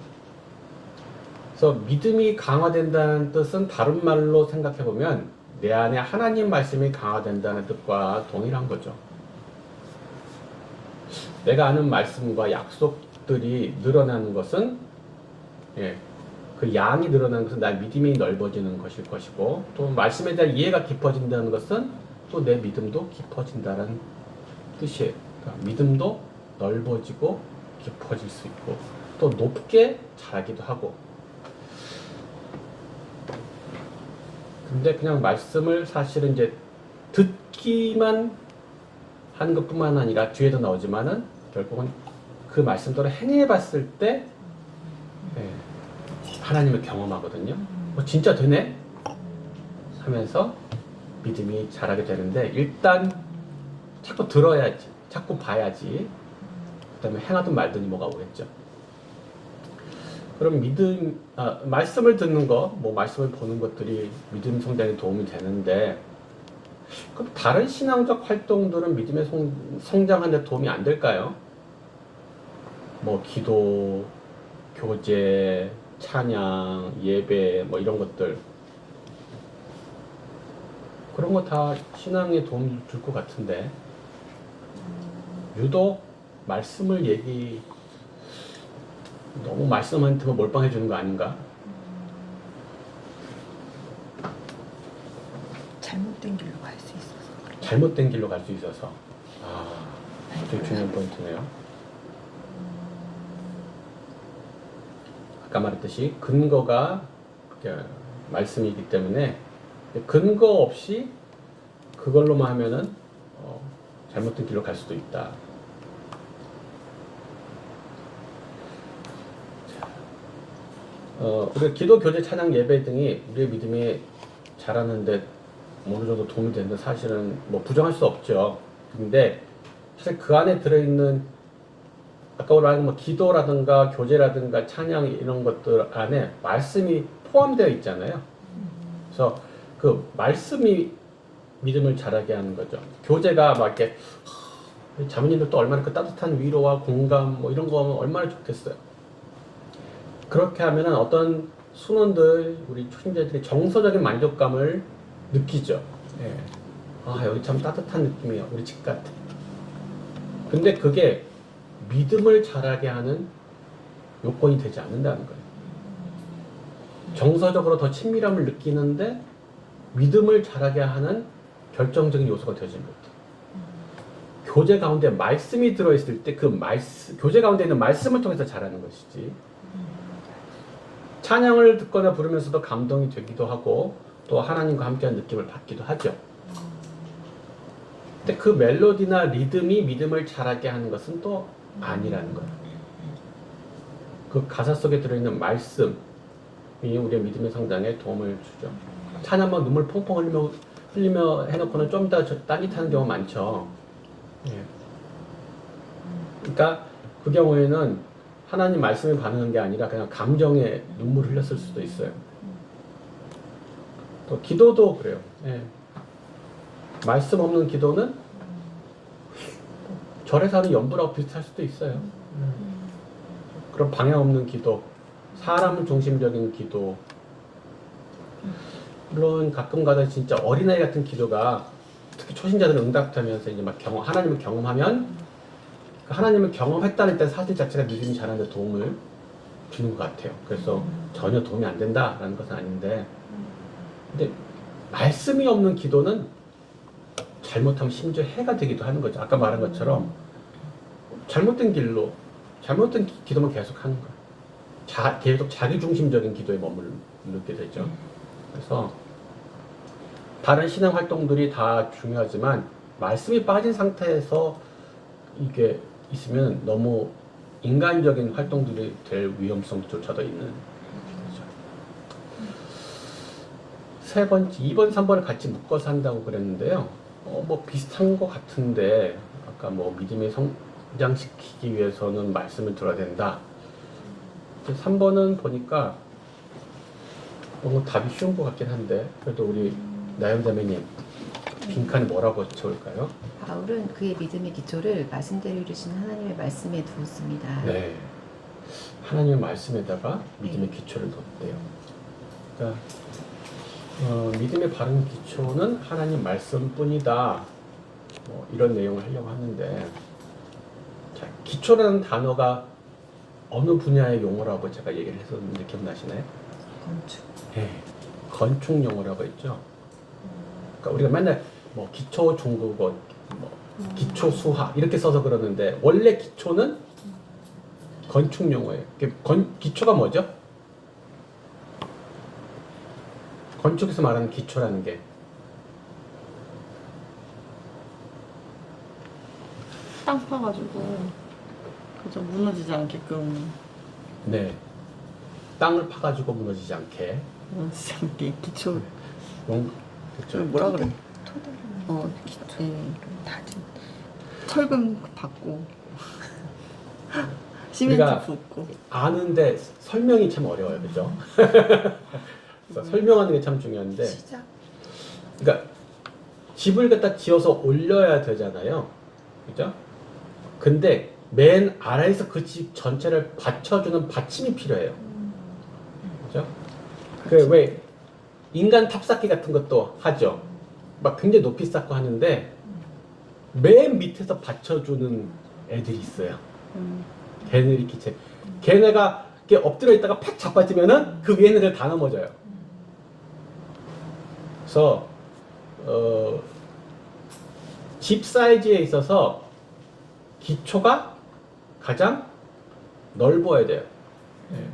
그래서 믿음이 강화된다는 뜻은 다른 말로 생각해 보면 내 안에 하나님 말씀이 강화된다는 뜻과 동일한 거죠. 내가 아는 말씀과 약속들이 늘어나는 것은, 그 양이 늘어나는 것은 나의 믿음이 넓어지는 것일 것이고, 또 말씀에 대한 이해가 깊어진다는 것은 또 내 믿음도 깊어진다는 뜻이에요. 그러니까 믿음도 넓어지고 깊어질 수 있고 또 높게 자라기도 하고. 근데 그냥 말씀을 사실은 이제 듣기만 하는 것뿐만 아니라 뒤에도 나오지만은 결국은 그 말씀대로 행해 봤을 때 하나님을 경험하거든요. 진짜 되네? 하면서 믿음이 자라게 되는데, 일단 자꾸 들어야지, 자꾸 봐야지, 그 다음에 행하든 말든이 뭐가 오겠죠. 그럼 말씀을 듣는 거, 뭐 말씀을 보는 것들이 믿음 성장에 도움이 되는데, 그럼 다른 신앙적 활동들은 믿음의 성장하는 데 도움이 안 될까요? 뭐 기도, 교제, 찬양, 예배, 뭐 이런 것들, 그런 거 다 신앙에 도움 줄 것 같은데 유독 말씀을 너무 말씀한테만 몰빵해 주는 거 아닌가? 잘못된 길로 갈 수 있어서 그래요. 잘못된 길로 갈 수 있어서 되게 중요한 포인트네요. 아까 말했듯이 근거가 말씀이기 때문에 근거 없이 그걸로만 하면은 잘못된 길로 갈 수도 있다. 우리가 기도, 교제, 찬양, 예배 등이 우리의 믿음이 자라는데 어느 정도 도움이 되는데 사실은 뭐 부정할 수 없죠. 근데 사실 그 안에 들어있는 아까 말한 뭐 기도라든가 교제라든가 찬양 이런 것들 안에 말씀이 포함되어 있잖아요. 그래서 그 말씀이 믿음을 자라게 하는 거죠. 교제가 막 이렇게 자매님들 또 얼마나 그 따뜻한 위로와 공감 뭐 이런 거 하면 얼마나 좋겠어요. 그렇게 하면은 어떤 순원들 우리 초신자들이 정서적인 만족감을 느끼죠. 예. 아 여기 참 따뜻한 느낌이에요. 우리 집 같아. 근데 그게 믿음을 자라게 하는 요건이 되지 않는다는 거예요. 정서적으로 더 친밀함을 느끼는데 믿음을 자라게 하는 결정적인 요소가 되지 못해요. 교제 가운데 말씀이 들어있을 때 그 교제 가운데 있는 말씀을 통해서 자라는 것이지. 찬양을 듣거나 부르면서도 감동이 되기도 하고 또 하나님과 함께하는 느낌을 받기도 하죠. 근데 그 멜로디나 리듬이 믿음을 자라게 하는 것은 또 아니라는 거예요. 그 가사 속에 들어있는 말씀이 우리의 믿음의 성장에 도움을 주죠. 찬양만 눈물 펑펑 흘리며 해놓고는 좀 더 따뜻한 경우 많죠. 예. 그러니까 그 경우에는 하나님 말씀에 반응한 게 아니라 그냥 감정에 눈물을 흘렸을 수도 있어요. 또 기도도 그래요. 예. 말씀 없는 기도는 절에서 하는 연부라고 비슷할 수도 있어요. 그런 방향 없는 기도, 사람 중심적인 기도. 물론 가끔가다 진짜 어린아이 같은 기도가 특히 초신자들은 응답하면서 이제 막 하나님을 경험하면 하나님을 경험했다는 때 사실 자체가 믿음이 자라는 데 도움을 주는 것 같아요. 그래서 전혀 도움이 안 된다라는 것은 아닌데, 근데 말씀이 없는 기도는 잘못하면 심지어 해가 되기도 하는 거죠. 아까 말한 것처럼 잘못된 기도만 계속 하는 거예요. 계속 자기 중심적인 기도에 머무르게 되죠. 그래서 다른 신앙 활동들이 다 중요하지만 말씀이 빠진 상태에서 이게 있으면 너무 인간적인 활동들이 될 위험성조차도 있는 거죠. 세 번째, 2번, 3번을 같이 묶어서 한다고 그랬는데요. 뭐 비슷한 것 같은데 아까 뭐 믿음의 성장시키기 위해서는 말씀을 들어야 된다. 3번은 보니까 너무 답이 쉬운 것 같긴 한데 그래도 우리 나영자매님 빈칸에 뭐라고 적을까요? 바울은 그의 믿음의 기초를 말씀대로 이루신 하나님의 말씀에 두었습니다. 네, 하나님의 말씀에다가 믿음의 기초를 뒀대요. 그러니까 믿음의 바른 기초는 하나님 말씀뿐이다. 뭐 이런 내용을 하려고 하는데, 자, 기초라는 단어가 어느 분야의 용어라고 제가 얘기를 했었는데 기억나시나요? 건축. 네, 건축 용어라고 했죠. 그러니까 우리가 맨날 뭐 기초 중국어, 뭐 기초 수학 이렇게 써서 그러는데 원래 기초는 건축 용어예요. 기초가 뭐죠? 건축에서 말하는 기초라는 게 땅 파가지고 그죠 무너지지 않게끔 네, 땅을 파가지고 무너지지 않게 무너지지 않게 기초 그렇죠. 뭐라 그래? 토대를 기초 다진 철근 받고 우리가 시멘트 붓고 아는데 설명이 참 어려워요, 그죠? 그래서 설명하는 게 참 중요한데, 시작. 그러니까 집을 갖다 지어서 올려야 되잖아요, 그죠? 근데 맨 아래에서 그 집 전체를 받쳐주는 받침이 필요해요, 그죠? 그 왜 인간 탑쌓기 같은 것도 하죠. 막 굉장히 높이 쌓고 하는데 맨 밑에서 받쳐주는 애들이 있어요. 걔네들이 이렇게 걔네가 이렇게 엎드려 있다가 팍 자빠지면은 그 위에 있는 애들 다 넘어져요. 그래서 집 사이즈에 있어서 기초가 가장 넓어야 돼요. 예.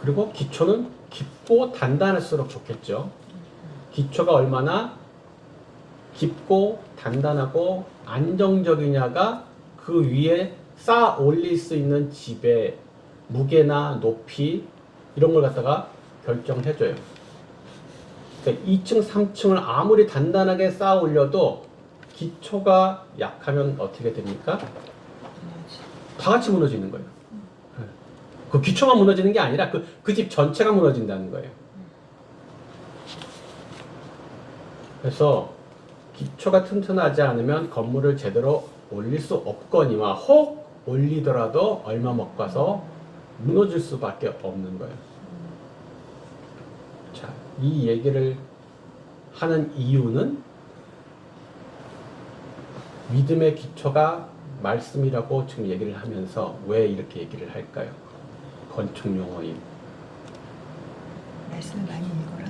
그리고 기초는 깊고 단단할수록 좋겠죠. 기초가 얼마나 깊고 단단하고 안정적이냐가 그 위에 쌓아 올릴 수 있는 집의 무게나 높이 이런 걸 갖다가 결정해줘요. 그러니까 2층, 3층을 아무리 단단하게 쌓아 올려도 기초가 약하면 어떻게 됩니까? 다 같이 무너지는 거예요. 그 기초만 무너지는 게 아니라 그 집 전체가 무너진다는 거예요. 그래서 기초가 튼튼하지 않으면 건물을 제대로 올릴 수 없거니와 혹 올리더라도 얼마 못 가서 무너질 수밖에 없는 거예요. 자, 이 얘기를 하는 이유는 믿음의 기초가 말씀이라고 지금 얘기를 하면서 왜 이렇게 얘기를 할까요? 건축 용어인 말씀을 많이 읽어라.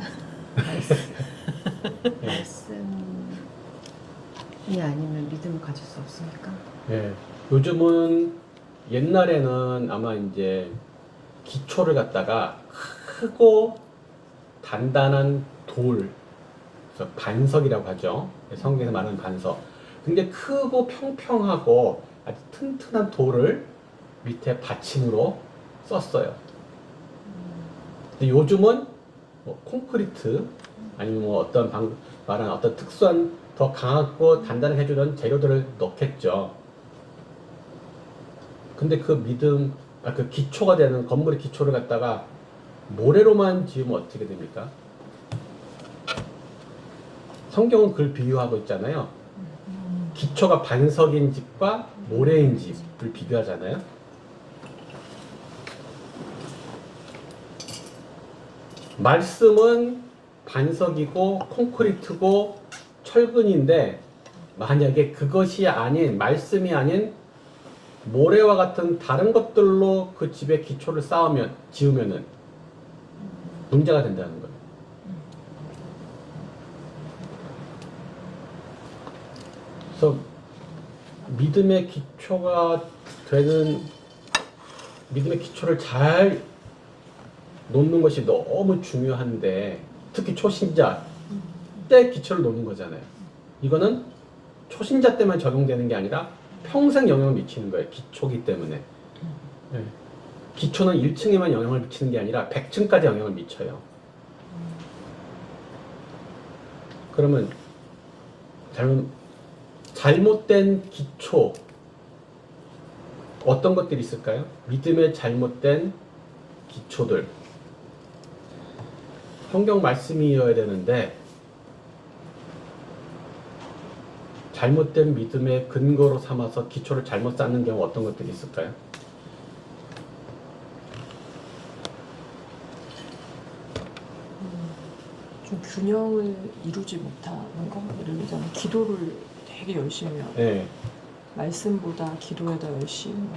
말씀이 아니면 믿음을 가질 수 없으니까. 예. 요즘은 옛날에는 아마 이제 기초를 갖다가 크고 단단한 돌, 그래서 반석이라고 하죠. 성경에서 말하는 반석. 근데 크고 평평하고 아주 튼튼한 돌을 밑에 받침으로 썼어요. 근데 요즘은 뭐 콘크리트 아니면 뭐 어떤 말하는 어떤 특수한 더 강하고 단단하게 해주는 재료들을 넣겠죠. 근데 그 그 기초가 되는 건물의 기초를 갖다가 모래로만 지으면 어떻게 됩니까? 성경은 그걸 비유하고 있잖아요. 기초가 반석인 집과 모래인 집을 비교하잖아요. 말씀은 반석이고 콘크리트고 철근인데 만약에 그것이 아닌 말씀이 아닌 모래와 같은 다른 것들로 그 집의 기초를 지으면은 문제가 된다는 거예요. 그래서 믿음의 기초를 잘 놓는 것이 너무 중요한데 특히 초신자 때 기초를 놓는 거잖아요. 이거는 초신자 때만 적용되는 게 아니라 평생 영향을 미치는 거예요. 기초기 때문에. 네. 기초는 1층에만 영향을 미치는 게 아니라 100층까지 영향을 미쳐요. 그러면 잘못된 기초 어떤 것들이 있을까요? 믿음의 잘못된 기초들. 성경 말씀이어야 되는데 잘못된 믿음의 근거로 삼아서 기초를 잘못 쌓는 경우 어떤 것들이 있을까요? 좀 균형을 이루지 못하는 거. 예를 들자면 기도를 되게 열심히 하고 네. 말씀보다 기도에 더 열심히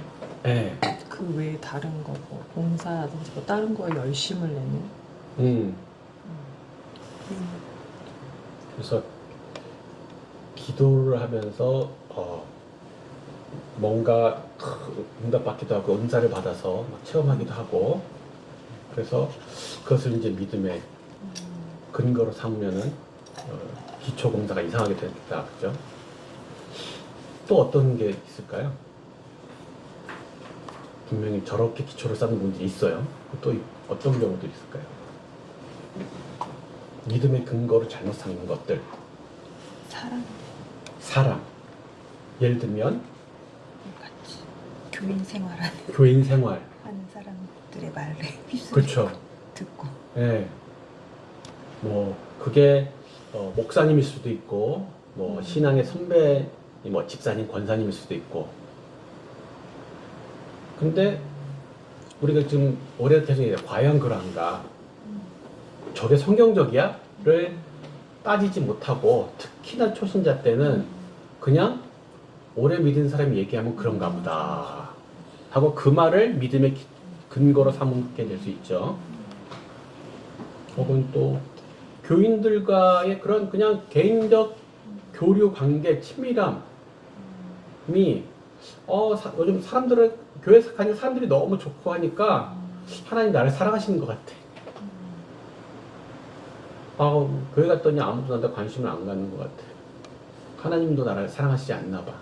네. 그 외에 다른 거 뭐 봉사라든지 뭐 다른 거에 열심을 내는 그래서 기도를 하면서 뭔가 응답받기도 하고 은사를 받아서 막 체험하기도 하고 그래서 그것을 이제 믿음의 근거로 삼으면은 기초 공사가 이상하게 된다, 그죠? 또 어떤 게 있을까요? 분명히 저렇게 기초를 쌓는 분들이 있어요. 또 어떤 경우도 있을까요? 믿음의 근거를 잘못 삼는 것들. 사람. 예를 들면 같이 교인 생활하는 교인 생활. 하는 사람들의 말을 휩쓸고 그렇죠. 듣고. 예. 뭐 그게 목사님일 수도 있고 뭐 신앙의 선배, 뭐 집사님, 권사님일 수도 있고. 근데 우리가 지금 올해 계속 과연 그러한가? 저게 성경적이야?를 따지지 못하고 특히나 초신자 때는 그냥 오래 믿은 사람이 얘기하면 그런가 보다 하고 그 말을 믿음의 근거로 삼게 될 수 있죠. 혹은 또 교인들과의 그런 그냥 개인적 교류 관계 친밀함이 요즘 사람들은 교회 다니는 사람들이 너무 좋고 하니까 하나님 나를 사랑하시는 것 같아. 교회 갔더니 아무도 나한테 관심을 안 갖는 것 같아. 하나님도 나를 사랑하시지 않나 봐.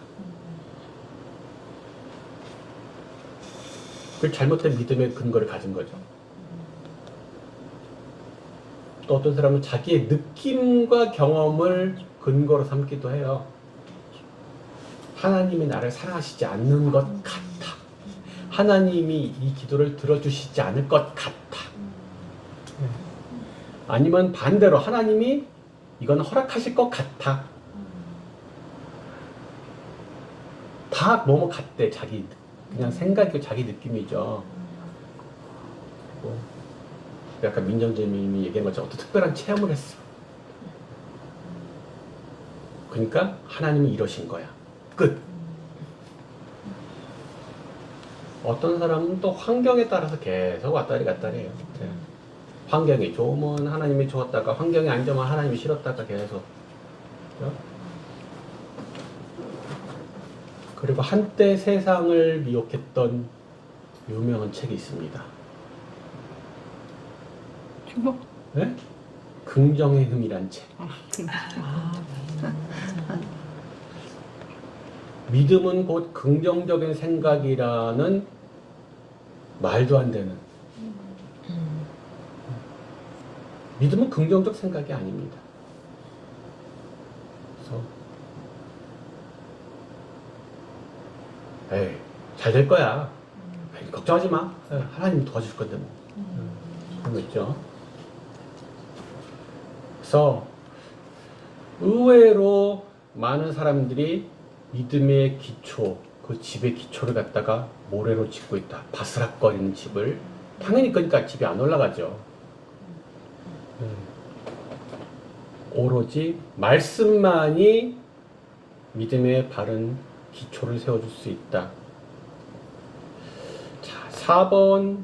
그 잘못된 믿음의 근거를 가진 거죠. 또 어떤 사람은 자기의 느낌과 경험을 근거로 삼기도 해요. 하나님이 나를 사랑하시지 않는 것 같아. 하나님이 이 기도를 들어주시지 않을 것 같아. 아니면 반대로 하나님이 이건 허락하실 것 같아. 다 뭐뭐 같대. 자기 그냥 생각이고 자기 느낌이죠. 약간 민정재님이 얘기한 것처럼 어떤 특별한 체험을 했어. 그러니까 하나님은 이러신 거야. 끝. 어떤 사람은 또 환경에 따라서 계속 왔다리 갔다리 해요. 네. 환경이 좋으면 하나님이 좋았다가 환경이 안 좋으면 하나님이 싫었다가 계속. 그렇죠? 그리고 한때 세상을 미혹했던 유명한 책이 있습니다. 뭐? 네? 긍정의 흠이란 책. 믿음은 곧 긍정적인 생각이라는 말도 안 되는. 믿음은 긍정적 생각이 아닙니다. 그래서 에이, 잘 될 거야. 에이, 걱정하지 마. 하나님 도와줄 건데 뭐. 그런 거 있죠. 그래서 의외로 많은 사람들이 믿음의 기초, 그 집의 기초를 갖다가 모래로 짓고 있다. 바스락거리는 집을. 당연히 그러니까 집이 안 올라가죠. 오로지 말씀만이 믿음의 바른 기초를 세워줄 수 있다. 자, 4번,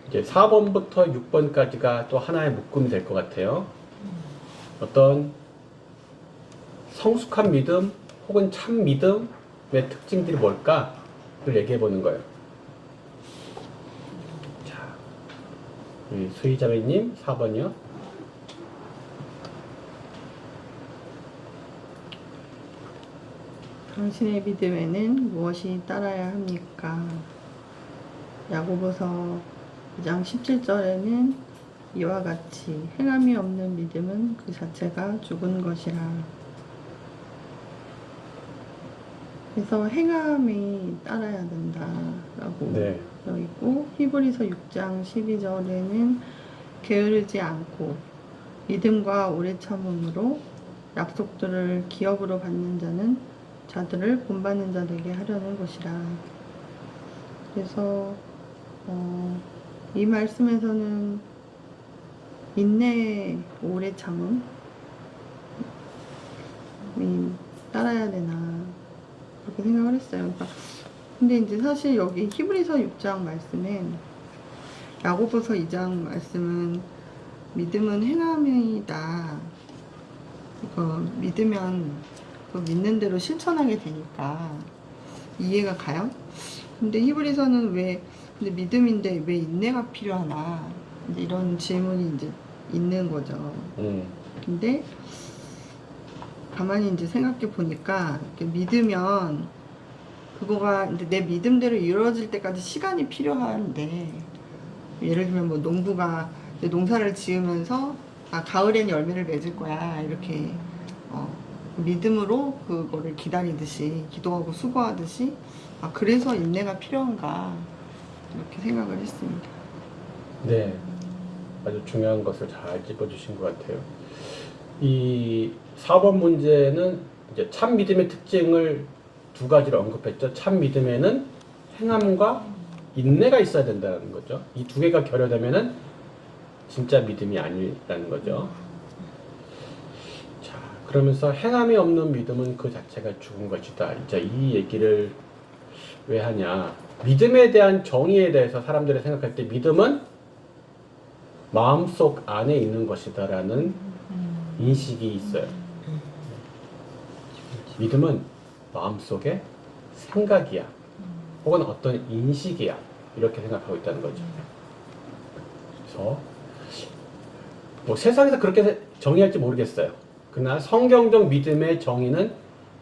이제 4번부터 6번까지가 또 하나의 묶음이 될 것 같아요. 어떤 성숙한 믿음 혹은 참 믿음의 특징들이 뭘까를 얘기해 보는 거예요. 자, 우리 수희자매님 4번이요. 당신의 믿음에는 무엇이 따라야 합니까? 야고보서 2장 17절에는 이와 같이 행함이 없는 믿음은 그 자체가 죽은 것이라. 그래서 행함이 따라야 된다라고 네. 되어 있고, 히브리서 6장 12절에는 게으르지 않고 믿음과 오래 참음으로 약속들을 기업으로 받는 자들을 본받는 자들에게 하려는 것이라. 그래서 이 말씀에서는 인내, 오래 참음이 따라야 되나 그렇게 생각을 했어요. 그러니까 근데 이제 사실 여기 히브리서 6장 말씀엔, 야고보서 2장 말씀은 믿음은 행함이다. 믿으면 믿는 대로 실천하게 되니까 이해가 가요? 근데 히브리서는 근데 믿음인데 왜 인내가 필요하나? 이제 이런 질문이 이제 있는 거죠. 근데 가만히 이제 생각해 보니까 믿으면 그거가 이제 내 믿음대로 이루어질 때까지 시간이 필요한데, 예를 들면 뭐 농부가 농사를 지으면서 가을엔 열매를 맺을 거야 이렇게 믿음으로 그거를 기다리듯이, 기도하고 수고하듯이, 그래서 인내가 필요한가 이렇게 생각을 했습니다. 네, 아주 중요한 것을 잘 짚어주신 것 같아요. 이 4번 문제는 이제 참 믿음의 특징을 두 가지를 언급했죠. 참 믿음에는 행함과 인내가 있어야 된다는 거죠. 이 두 개가 결여되면은 진짜 믿음이 아니라는 거죠. 그러면서 행함이 없는 믿음은 그 자체가 죽은 것이다. 이제 이 얘기를 왜 하냐? 믿음에 대한 정의에 대해서 사람들이 생각할 때 믿음은 마음속 안에 있는 것이다라는 인식이 있어요. 믿음은 마음속의 생각이야. 혹은 어떤 인식이야. 이렇게 생각하고 있다는 거죠. 그래서 뭐 세상에서 그렇게 정의할지 모르겠어요. 그러나 성경적 믿음의 정의는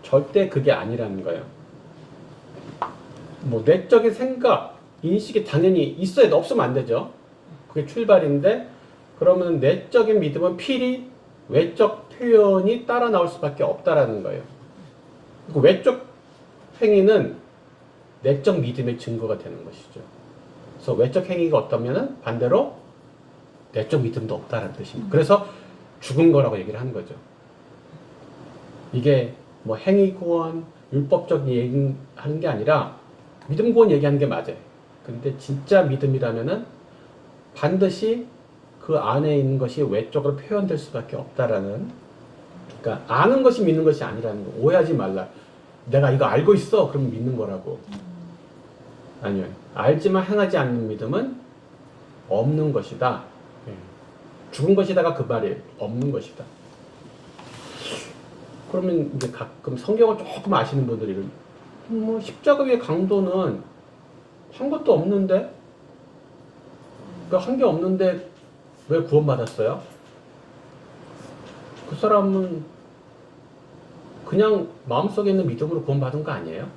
절대 그게 아니라는 거예요. 뭐 내적인 생각, 인식이 당연히 있어야 돼. 없으면 안 되죠. 그게 출발인데 그러면 내적인 믿음은 필히 외적 표현이 따라 나올 수밖에 없다라는 거예요. 그 외적 행위는 내적 믿음의 증거가 되는 것이죠. 그래서 외적 행위가 없다면은 반대로 내적 믿음도 없다는 뜻입니다. 그래서 죽은 거라고 얘기를 하는 거죠. 이게 뭐 행위 구원, 율법적 얘기하는 게 아니라 믿음 구원 얘기하는 게 맞아요. 근데 진짜 믿음이라면은 반드시 그 안에 있는 것이 외적으로 표현될 수밖에 없다라는, 그러니까 아는 것이 믿는 것이 아니라는 거. 오해하지 말라. 내가 이거 알고 있어. 그럼 믿는 거라고. 아니요. 알지만 행하지 않는 믿음은 없는 것이다. 죽은 것이다가 그 말이에요. 없는 것이다. 그러면 이제 가끔 성경을 조금 아시는 분들이 뭐 십자가의 강도는 한 것도 없는데, 그 한 게 없는데 왜 구원받았어요? 그 사람은 그냥 마음속에 있는 믿음으로 구원받은 거 아니에요?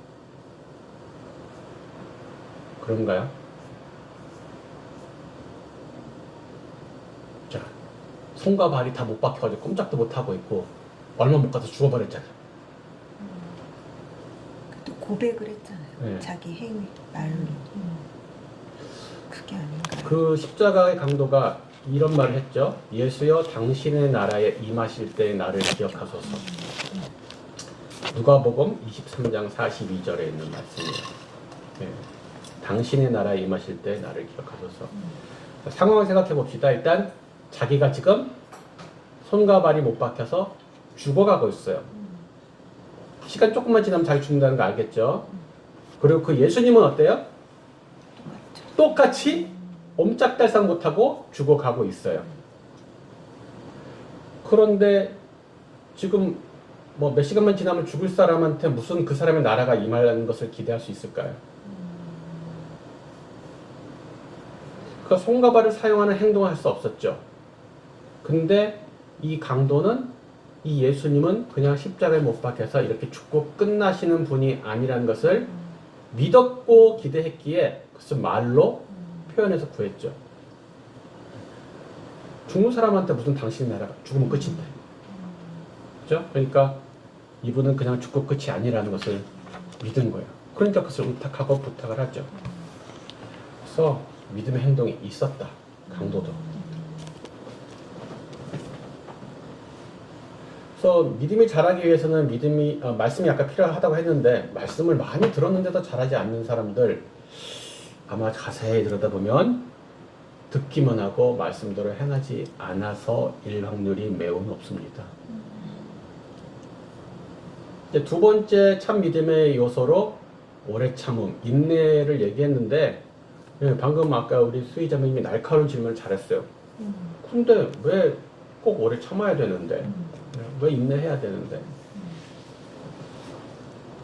그런가요? 자, 손과 발이 다 못 박혀가지고 꼼짝도 못 하고 있고 얼마 못 가서 죽어버렸잖아요. 또 고백을 했잖아요. 네. 자기 행위, 말로. 그게 아닌가요? 그 십자가의 강도가 이런 말을 했죠. 예수여 당신의 나라에 임하실 때 나를 기억하소서. 누가복음 23장 42절에 있는 말씀이에요. 네. 당신의 나라에 임하실 때 나를 기억하소서. 상황을 생각해 봅시다. 일단 자기가 지금 손과 발이 못 박혀서 죽어가고 있어요. 시간 조금만 지나면 자기 죽는다는 거 알겠죠? 그리고 그 예수님은 어때요? 똑같이 옴짝달싹 못하고 죽어가고 있어요. 그런데 지금 뭐 몇 시간만 지나면 죽을 사람한테 무슨 그 사람의 나라가 임하는 것을 기대할 수 있을까요? 그 손과 발을 사용하는 행동을 할 수 없었죠. 근데 이 강도는, 이 예수님은 그냥 십자가에 못 박혀서 이렇게 죽고 끝나시는 분이 아니라는 것을 믿었고 기대했기에 그것을 말로 표현해서 구했죠. 죽는 사람한테 무슨 당신의 나라가, 죽으면 끝인데. 그죠? 그러니까 이분은 그냥 죽고 끝이 아니라는 것을 믿은 거예요. 그러니까 그것을 의탁하고 부탁을 하죠. 그래서 믿음의 행동이 있었다. 강도도. 그래서 믿음이 자라기 위해서는 말씀이 아까 필요하다고 했는데, 말씀을 많이 들었는데도 자라지 않는 사람들 아마 자세히 들여다보면 듣기만 하고 말씀대로 행하지 않아서 일 확률이 매우 높습니다. 이제 두 번째 참 믿음의 요소로 오래 참음, 인내를 얘기했는데, 방금 아까 우리 수희자매님이 날카로운 질문을 잘했어요. 근데 왜 꼭 오래 참아야 되는데? 왜 인내해야 되는데?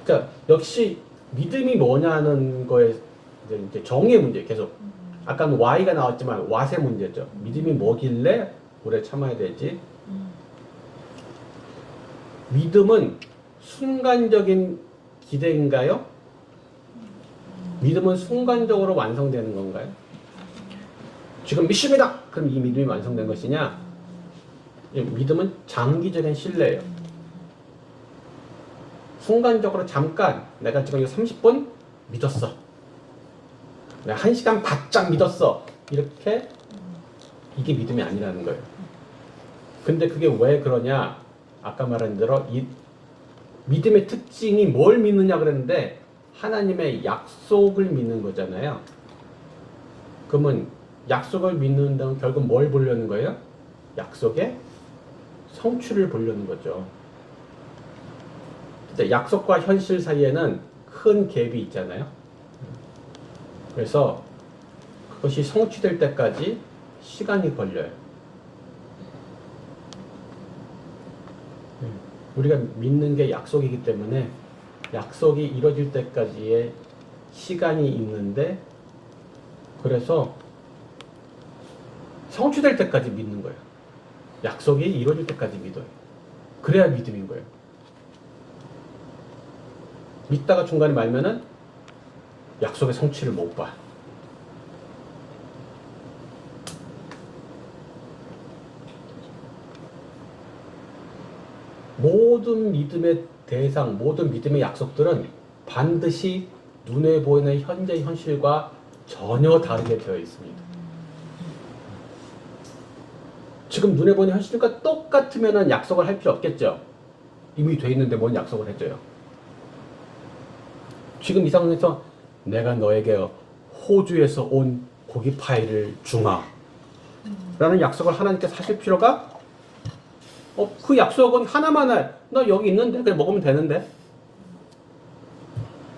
그러니까 역시 믿음이 뭐냐는 거에 이제 정의의 문제, 계속 아까는 Y가 나왔지만 What의 문제죠. 믿음이 뭐길래 오래 참아야 되지? 믿음은 순간적인 기대인가요? 믿음은 순간적으로 완성되는 건가요? 지금 믿습니다! 그럼 이 믿음이 완성된 것이냐? 믿음은 장기적인 신뢰예요. 순간적으로 잠깐 내가 지금 30분 믿었어. 내가 1시간 바짝 믿었어. 이렇게, 이게 믿음이 아니라는 거예요. 근데 그게 왜 그러냐? 아까 말한 대로 이 믿음의 특징이 뭘 믿느냐 그랬는데, 하나님의 약속을 믿는 거잖아요. 그러면 약속을 믿는다면 결국 뭘 보려는 거예요? 약속의 성취를 보려는 거죠. 이제 약속과 현실 사이에는 큰 갭이 있잖아요. 그래서 그것이 성취될 때까지 시간이 걸려요. 우리가 믿는 게 약속이기 때문에 약속이 이루어질 때까지의 시간이 있는데, 그래서 성취될 때까지 믿는 거예요. 약속이 이루어질 때까지 믿어요. 그래야 믿음인 거예요. 믿다가 중간에 말면은 약속의 성취를 못 봐. 모든 믿음의 대상, 모든 믿음의 약속들은 반드시 눈에 보이는 현재 현실과 전혀 다르게 되어 있습니다. 지금 눈에 보이는 현실과 똑같으면 약속을 할 필요 없겠죠. 이미 돼 있는데 뭔 약속을 해줘요. 지금 이 상황에서 내가 너에게 호주에서 온 고기 파이를 주마 라는 약속을 하나님께서 하실 필요가 그 약속은 하나만 해. 나 여기 있는데 그냥 먹으면 되는데.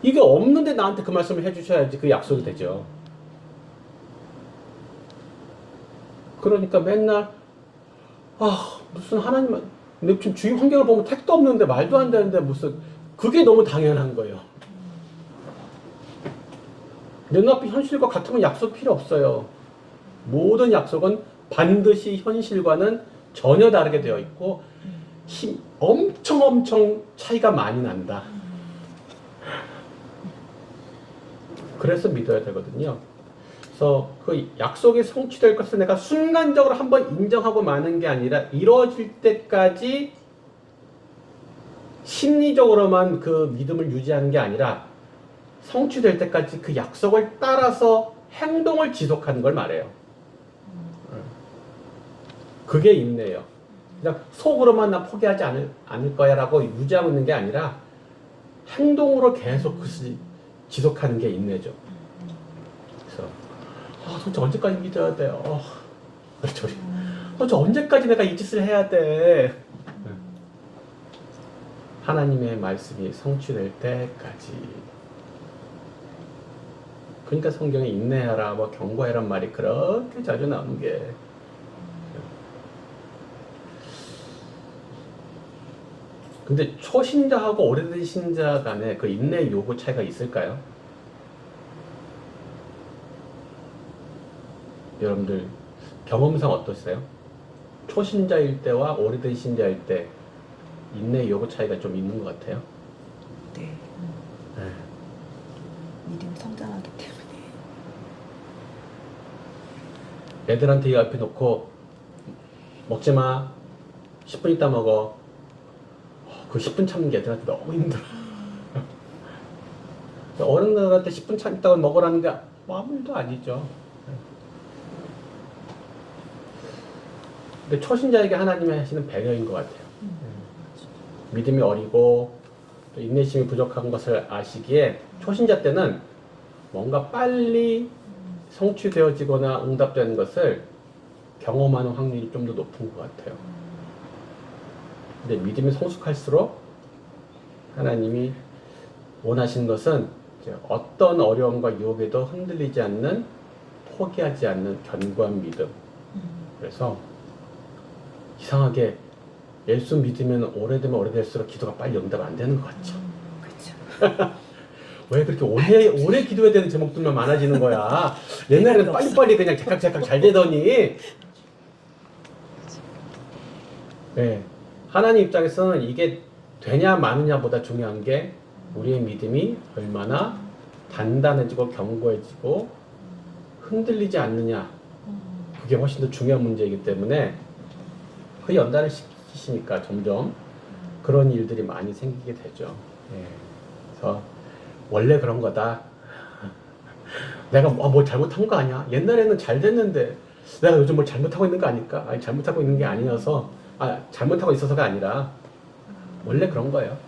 이게 없는데 나한테 그 말씀을 해주셔야지 그 약속이 되죠. 그러니까 맨날 무슨 하나님, 내 지금 주위 환경을 보면 택도 없는데 말도 안 되는데 무슨, 그게 너무 당연한 거예요. 눈앞의 현실과 같으면 약속 필요 없어요. 모든 약속은 반드시 현실과는 전혀 다르게 되어 있고 엄청 차이가 많이 난다. 그래서 믿어야 되거든요. 그래서 그 약속이 성취될 것을 내가 순간적으로 한번 인정하고 마는 게 아니라 이루어질 때까지 심리적으로만 그 믿음을 유지하는 게 아니라 성취될 때까지 그 약속을 따라서 행동을 지속하는 걸 말해요. 그게 인내예요. 그냥 속으로만 나 포기하지 않을 거야 라고 유지하고 있는 게 아니라 행동으로 계속 그것을 지속하는 게 인내죠. 그래서 도대체 언제까지 믿어야 돼요? 도대체 언제까지 내가 이 짓을 해야 돼? 하나님의 말씀이 성취될 때까지. 그러니까 성경에 인내하라, 뭐 경고해란 말이 그렇게 자주 나오는 게. 근데 초신자하고 오래된 신자 간에 그 인내 요구 차이가 있을까요? 여러분들 경험상 어떠세요? 초신자일 때와 오래된 신자일 때 인내 요구 차이가 좀 있는 것 같아요. 네. 믿음 성장하기 때문에. 애들한테 이 앞에 놓고 먹지 마. 10분 있다 먹어. 그 10분 참는 게 애들한테 너무 힘들어. 어른들한테 10분 참다가 먹으라는 게 아무 일도 아니죠. 근데 초신자에게 하나님이 하시는 배려인 것 같아요. 믿음이 어리고 또 인내심이 부족한 것을 아시기에 초신자 때는 뭔가 빨리 성취되어지거나 응답되는 것을 경험하는 확률이 좀 더 높은 것 같아요. 근데 믿음이 성숙할수록 하나님이 원하시는 것은 이제 어떤 어려움과 유혹에도 흔들리지 않는, 포기하지 않는 견고한 믿음. 그래서 이상하게 예수 믿으면 오래되면 오래될수록 기도가 빨리 응답 안 되는 것 같죠. 그렇죠. 왜 그렇게 오래 기도해야 되는 제목들만 많아지는 거야? 옛날에는 빨리빨리 그냥 제깍제깍 잘 되더니. 네. 하나님 입장에서는 이게 되냐 마느냐보다 중요한 게 우리의 믿음이 얼마나 단단해지고 견고해지고 흔들리지 않느냐. 그게 훨씬 더 중요한 문제이기 때문에 그 연단을 시키시니까 점점 그런 일들이 많이 생기게 되죠. 예. 그래서 원래 그런 거다. 내가 뭘 잘못한 거 아니야? 옛날에는 잘 됐는데 내가 요즘 뭘 잘못하고 있는 거 아닐까? 아니, 잘못하고 있는 게 아니어서, 잘못하고 있어서가 아니라 원래 그런 거예요.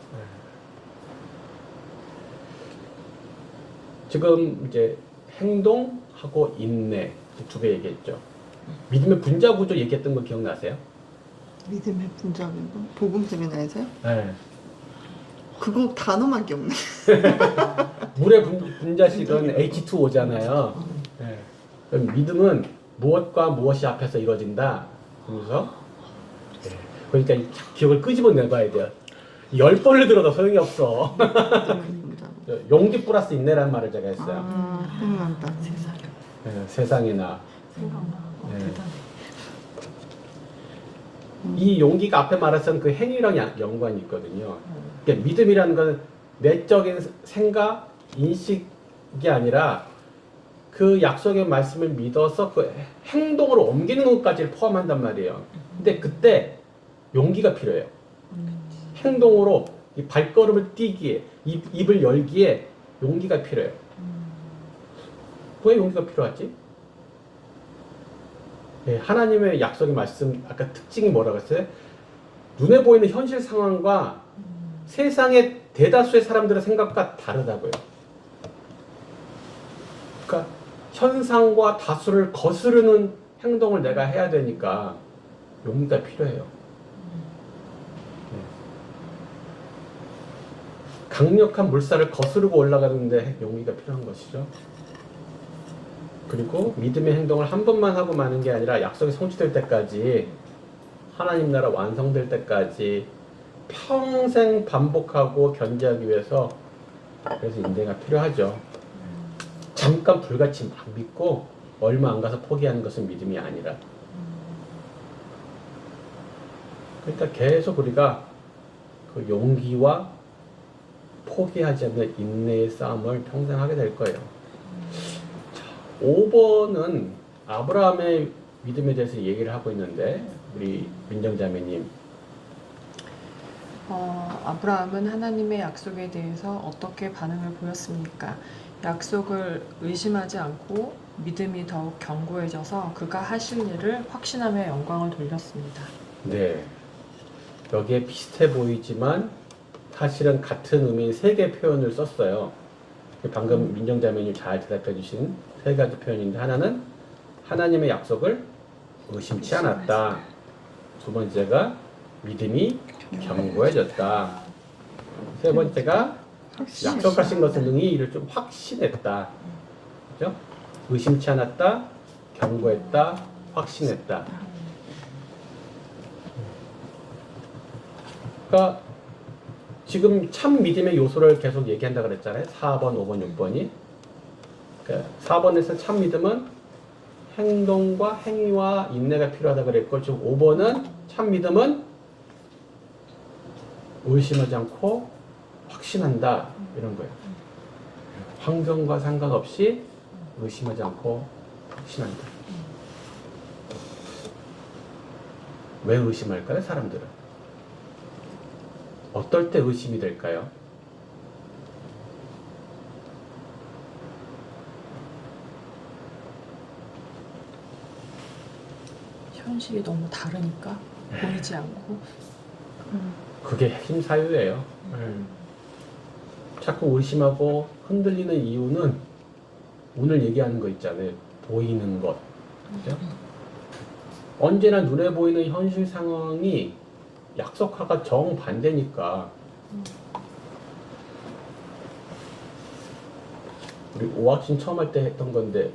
지금 이제 행동하고 인내 두 개 얘기했죠. 믿음의 분자 구조 얘기했던 거 기억나세요? 믿음의 분자는 복음 세미나에서요? 네. 그거 단어만 기억나. 물의 분자식은 H2O잖아요. 네. 그럼 믿음은 무엇과 무엇이 앞에서 이루어진다. 그래서 네. 그러니까 이 기억을 끄집어내봐야 돼요. 10번을 들어도 소용이 없어. 용기 플러스 인내라는 말을 제가 했어요. 아, 생각난다. 세상에 네, 세상이나 생각나. 네. 대단해. 이 용기가 앞에 말했던 그 행위랑 연관이 있거든요. 그러니까 믿음이라는 건 내적인 생각, 인식이 아니라 그 약속의 말씀을 믿어서 그 행동으로 옮기는 것까지 포함한단 말이에요. 근데 그때 용기가 필요해요. 행동으로 이 발걸음을 띄기에, 입을 열기에 용기가 필요해요. 왜 용기가 필요하지? 네, 하나님의 약속의 말씀, 아까 특징이 뭐라고 했어요? 눈에 보이는 현실 상황과 세상의 대다수의 사람들의 생각과 다르다고요. 그러니까 현상과 다수를 거스르는 행동을 내가 해야 되니까 용기가 필요해요. 네. 강력한 물살을 거스르고 올라가는데 용기가 필요한 것이죠. 그리고 믿음의 행동을 한 번만 하고 마는 게 아니라 약속이 성취될 때까지, 하나님 나라 완성될 때까지 평생 반복하고 견지하기 위해서, 그래서 인내가 필요하죠. 잠깐 불같이 막 믿고 얼마 안 가서 포기하는 것은 믿음이 아니라. 그러니까 계속 우리가 그 용기와 포기하지 않는 인내의 싸움을 평생 하게 될 거예요. 5번은 아브라함의 믿음에 대해서 얘기를 하고 있는데, 우리 민정자매님. 아브라함은 하나님의 약속에 대해서 어떻게 반응을 보였습니까? 약속을 의심하지 않고 믿음이 더욱 견고해져서 그가 하실 일을 확신하며 영광을 돌렸습니다. 네. 여기에 비슷해 보이지만 사실은 같은 의미인 세 개의 표현을 썼어요. 방금 민정자매님 잘 대답해 주신 세 가지 표현인데, 하나는 하나님의 약속을 의심치 않았다. 두 번째가 믿음이 견고해졌다. 세 번째가 약속하신 것을 능히 이를 좀 확신했다. 그죠? 의심치 않았다, 견고했다, 확신했다. 그러니까 지금 참 믿음의 요소를 계속 얘기한다 그랬잖아요. 4번, 5번, 6번이. 그러니까 4번에서 참 믿음은 행동과 행위와 인내가 필요하다 그랬고, 지금 5번은 참 믿음은 의심하지 않고 확신한다, 이런 거예요. 환경과 상관없이 의심하지 않고 확신한다. 왜 의심할까요, 사람들은? 어떨 때 의심이 될까요? 현실이 너무 다르니까 보이지 않고. 그게 핵심 사유예요. 자꾸 의심하고 흔들리는 이유는 오늘 얘기하는 거 있잖아요. 보이는 것. 그죠? 언제나 눈에 보이는 현실 상황이 약속화가 정반대니까. 우리 오학신 처음 할 때 했던 건데,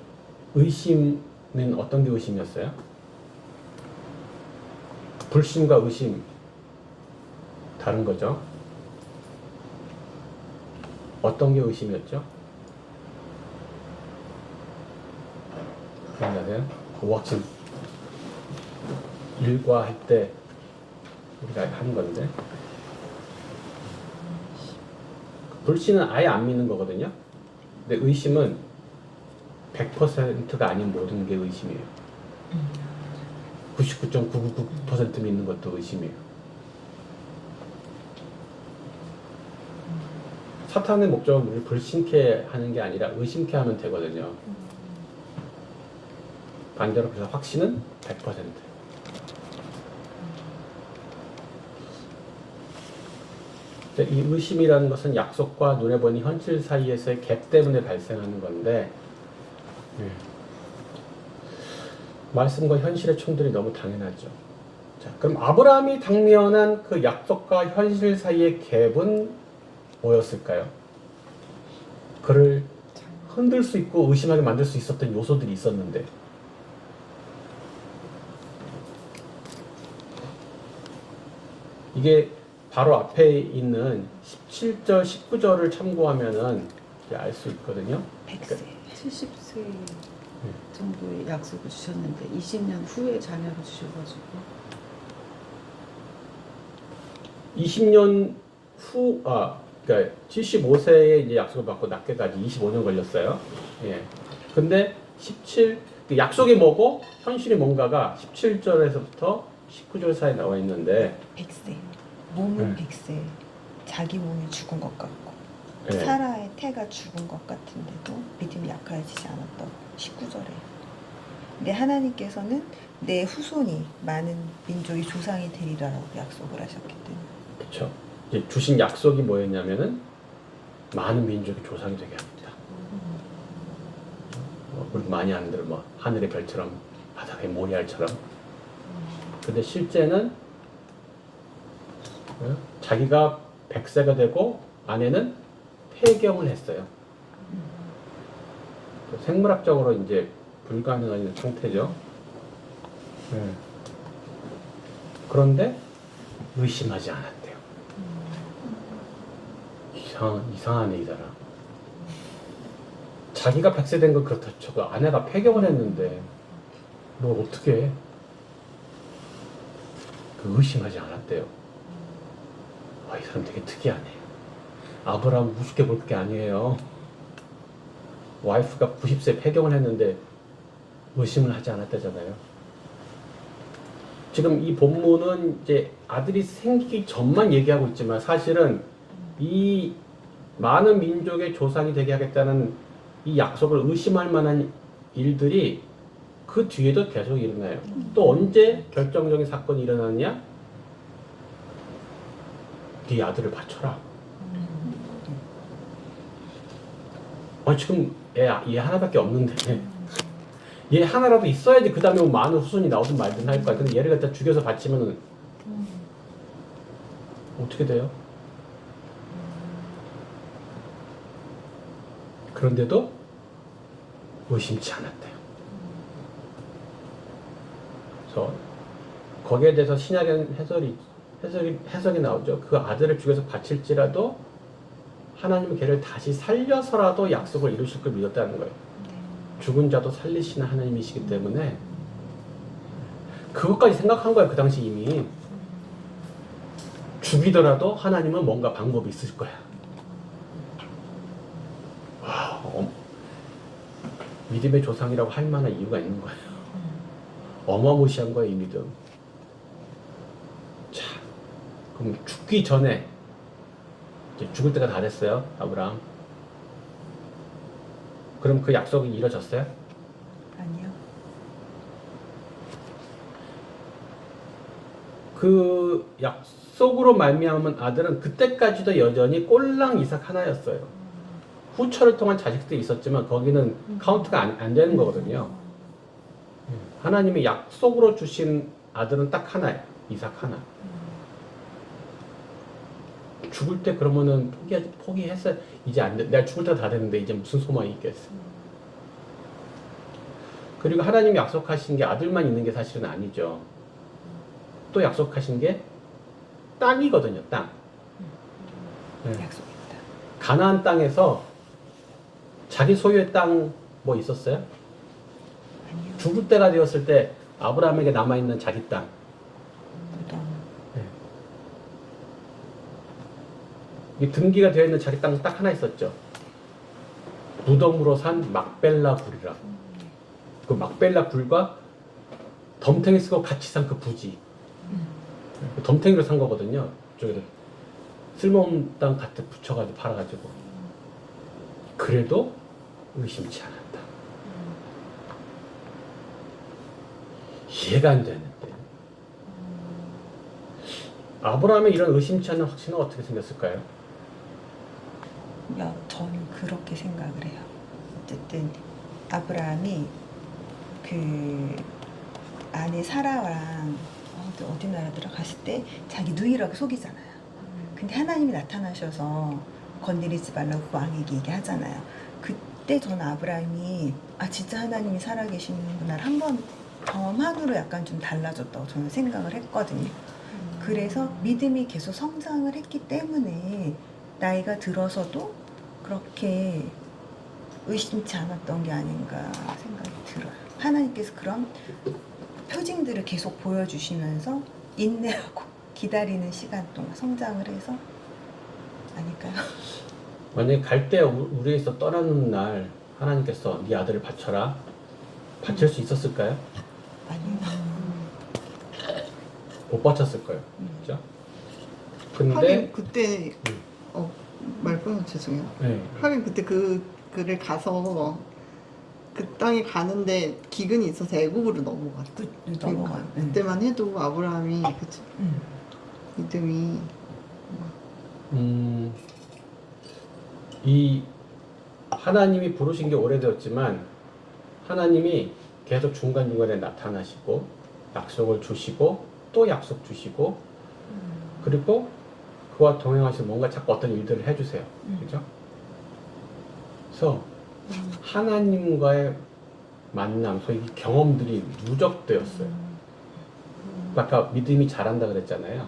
의심은 어떤 게 의심이었어요? 불신과 의심 다른 거죠. 어떤 게 의심이었죠? 기억나세요? 오학신 일과 할 때 우리가 한 건데, 불신은 아예 안 믿는 거거든요. 근데 의심은 100%가 아닌 모든 게 의심이에요. 99.999% 믿는 것도 의심이에요. 사탄의 목적은 우리를 불신케 하는 게 아니라 의심케 하면 되거든요. 반대로 그래서 확신은 100%. 이 의심이라는 것은 약속과 눈에 보이는 현실 사이에서의 갭 때문에 발생하는 건데, 말씀과 현실의 충돌이 너무 당연하죠. 자, 그럼 아브라함이 당면한 그 약속과 현실 사이의 갭은 뭐였을까요? 그를 흔들 수 있고 의심하게 만들 수 있었던 요소들이 있었는데 이게 바로 앞에 있는 17절, 19절을 참고하면은 알 수 있거든요. 100세. 70세 정도의 약속을 주셨는데 20년 후에 자녀를 주셔가지고 20년 후, 그러니까 75세에 이제 약속을 받고 낳게까지 25년 걸렸어요. 예. 근데 그 약속이 뭐고 현실이 뭔가가 17절에서부터 19절 사이에 나와 있는데 100세. 몸은 네. 100세. 자기 몸이 죽은 것 같고 예. 사라의 태가 죽은 것 같은데도 믿음이 약해지지 않았다고 19절에. 근데 하나님께서는 내 후손이 많은 민족의 조상이 되리라라고 약속을 하셨기 때문에. 그렇죠. 이제 주신 약속이 뭐였냐면은 많은 민족의 조상이 되게 합니다. 우리 많이 아는 대로 뭐 하늘의 별처럼 바닥의 모래알처럼. 근데 실제는 자기가 100세가 되고 아내는 폐경을 했어요. 생물학적으로 이제 불가능한 상태죠. 그런데 의심하지 않았대요. 이상하네 이 사람. 자기가 100세 된 건 그렇다 쳐도 아내가 폐경을 했는데 뭘 어떻게 해? 의심하지 않았대요. 이 사람 되게 특이하네. 아브라함 우습게 볼 게 아니에요. 와이프가 90세 폐경을 했는데 의심을 하지 않았다잖아요. 지금 이 본문은 이제 아들이 생기기 전만 얘기하고 있지만 사실은 이 많은 민족의 조상이 되게 하겠다는 이 약속을 의심할 만한 일들이 그 뒤에도 계속 일어나요. 또 언제 결정적인 사건이 일어났냐? 네 아들을 바쳐라. 지금 얘 하나밖에 없는데 얘 하나라도 있어야지 그 다음에 많은 후손이 나오든 말든 할 거야. 근데 얘를 갖다 죽여서 바치면은 어떻게 돼요? 그런데도 의심치 않았대요. 그래서 거기에 대해서 신약의 해석이 나오죠. 그 아들을 죽여서 바칠지라도 하나님은 걔를 다시 살려서라도 약속을 이루실 걸 믿었다는 거예요. 죽은 자도 살리시는 하나님이시기 때문에 그것까지 생각한 거예요. 그 당시 이미. 죽이더라도 하나님은 뭔가 방법이 있을 거야. 믿음의 조상이라고 할 만한 이유가 있는 거예요. 어마무시한 거예요, 이 믿음. 자, 그럼 죽기 전에 이제 죽을 때가 다 됐어요, 아브라함. 그럼 그 약속이 이루어졌어요? 아니요. 그 약속으로 말미암은 아들은 그때까지도 여전히 꼴랑 이삭 하나였어요. 후처를 통한 자식들이 있었지만 거기는 카운트가 안 되는 거거든요. 하나님이 약속으로 주신 아들은 딱 하나예요. 이삭 하나. 죽을 때 그러면은 포기했어요. 이제 안 돼. 내가 죽을 때가 다 됐는데 이제 무슨 소망이 있겠어. 그리고 하나님이 약속하신 게 아들만 있는 게 사실은 아니죠. 또 약속하신 게 땅이거든요. 땅. 약속입니다. 가나안 땅에서 자기 소유의 땅 뭐 있었어요? 아니요. 죽을 때가 되었을 때 아브라함에게 남아있는 자기 땅. 무덤. 이 등기가 되어 있는 자기 땅 딱 하나 있었죠. 무덤으로 산 막벨라 굴이라. 그 막벨라 굴과 덤탱이 쓰고 같이 산 그 부지. 덤탱이로 산 거거든요. 저기서 쓸모없는 땅 갖다 붙여가지고 팔아가지고. 그래도 의심치 않았다. 이해가 안 되는데. 아브라함의 이런 의심치 않는 확신은 어떻게 생겼을까요? 저는 그렇게 생각을 해요. 어쨌든 아브라함이 그 아내 사라랑 어디 나라 들어갔을 때 자기 누이라고 속이잖아요. 근데 하나님이 나타나셔서 건드리지 말라고 왕에게 얘기하잖아요. 그때 전 아브라함이 아 진짜 하나님이 살아계시는구나 한번 경험한으로 약간 좀 달라졌다고 저는 생각을 했거든요. 그래서 믿음이 계속 성장을 했기 때문에 나이가 들어서도 그렇게 의심치 않았던 게 아닌가 생각이 들어요. 하나님께서 그런 표징들을 계속 보여주시면서 인내하고 기다리는 시간 동안 성장을 해서 아닐까요? 만약에 갈 때 우리에서 떠나는 날 하나님께서 네 아들을 바쳐라. 바칠 수 있었을까요? 아니요. 못 바쳤을 거예요. 그죠? 근데 하긴 그때 음. 말 끊어 죄송해요. 네. 하긴 그때 그를 가서 그 땅에 가는데 기근이 있어서 애굽으로 넘어갔다. 넘어가요. 그때만 해도 아브라함이 그치? 믿음이 이 하나님이 부르신 게 오래되었지만 하나님이 계속 중간중간에 나타나시고 약속을 주시고 또 약속 주시고 그리고 그와 동행하시는 뭔가 자꾸 어떤 일들을 해주세요. 그죠? 그래서 하나님과의 만남, 소위 경험들이 누적되었어요. 아까 믿음이 자란다 그랬잖아요.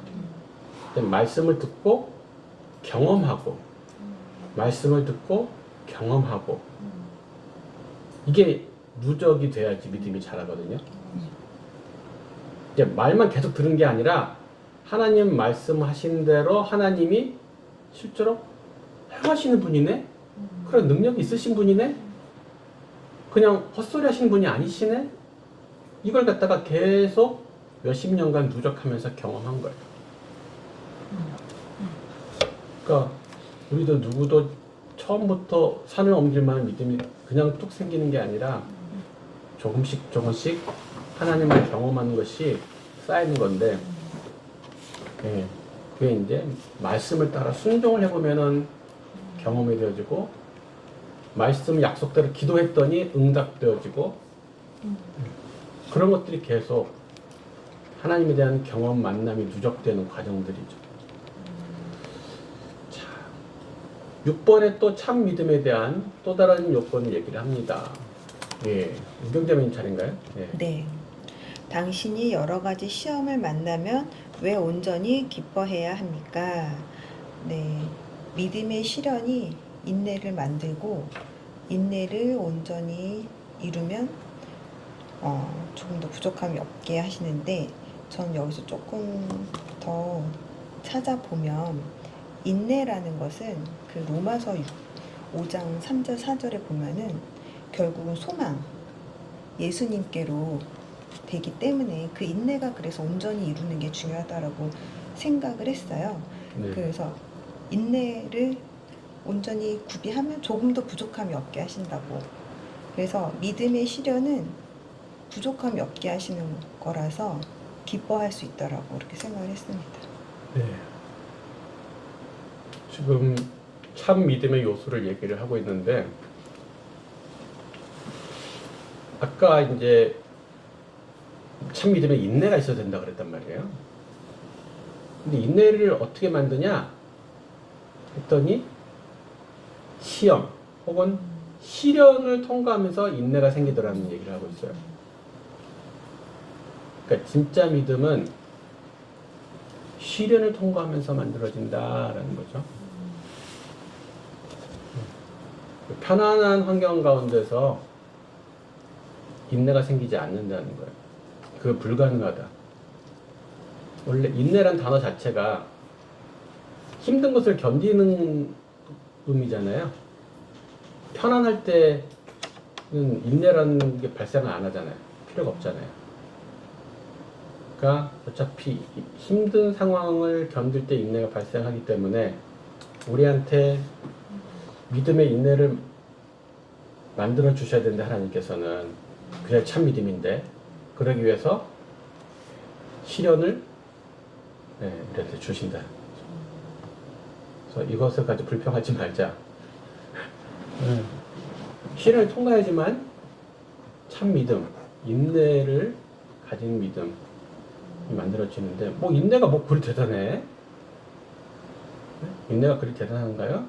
말씀을 듣고 경험하고 말씀을 듣고 경험하고 이게 누적이 돼야지 믿음이 자라거든요. 이제 말만 계속 들은 게 아니라 하나님 말씀하신 대로 하나님이 실제로 행하시는 분이네? 그런 능력이 있으신 분이네? 그냥 헛소리 하시는 분이 아니시네? 이걸 갖다가 계속 몇십 년간 누적하면서 경험한 거예요. 그러니까 우리도 누구도 처음부터 산을 옮길 만한 믿음이 그냥 뚝 생기는 게 아니라 조금씩 조금씩 하나님을 경험하는 것이 쌓이는 건데 예, 그게 이제 말씀을 따라 순종을 해보면은 경험이 되어지고 말씀 약속대로 기도했더니 응답되어지고 그런 것들이 계속 하나님에 대한 경험 만남이 누적되는 과정들이죠. 자, 6번에 또 참 믿음에 대한 또 다른 요건을 얘기를 합니다. 예, 우경자매님 차례인가요? 예. 네. 당신이 여러 가지 시험을 만나면 왜 온전히 기뻐해야 합니까? 네. 믿음의 시련이 인내를 만들고 인내를 온전히 이루면 조금 더 부족함이 없게 하시는데 전 여기서 조금 더 찾아보면 인내라는 것은 그 로마서 5장 3절 4절에 보면은 결국은 소망 예수님께로 되기 때문에 그 인내가 그래서 온전히 이루는 게 중요하다라고 생각을 했어요. 네. 그래서 인내를 온전히 구비하면 조금 더 부족함이 없게 하신다고. 그래서 믿음의 시련은 부족함이 없게 하시는 거라서 기뻐할 수 있다라고 그렇게 생각을 했습니다. 네. 지금 참 믿음의 요소를 얘기를 하고 있는데 아까 이제 참 믿음에 인내가 있어야 된다 그랬단 말이에요. 근데 인내를 어떻게 만드냐 했더니 시험 혹은 시련을 통과하면서 인내가 생기더라는 얘기를 하고 있어요. 그러니까 진짜 믿음은 시련을 통과하면서 만들어진다라는 거죠. 편안한 환경 가운데서 인내가 생기지 않는다는 거예요. 그게 불가능하다. 원래 인내란 단어 자체가 힘든 것을 견디는 의미잖아요. 편안할 때는 인내라는 게 발생을 안 하잖아요. 필요가 없잖아요. 그러니까 어차피 힘든 상황을 견딜 때 인내가 발생하기 때문에 우리한테 믿음의 인내를 만들어 주셔야 된다 하나님께서는. 그게 참 믿음인데 그러기 위해서 시련을 우리한테 주신다. 그래서 이것을 가지고 불평하지 말자. 시련을 통과해야지만 참 믿음, 인내를 가진 믿음이 만들어지는데 뭐 인내가 뭐 그리 대단해? 인내가 그리 대단한가요?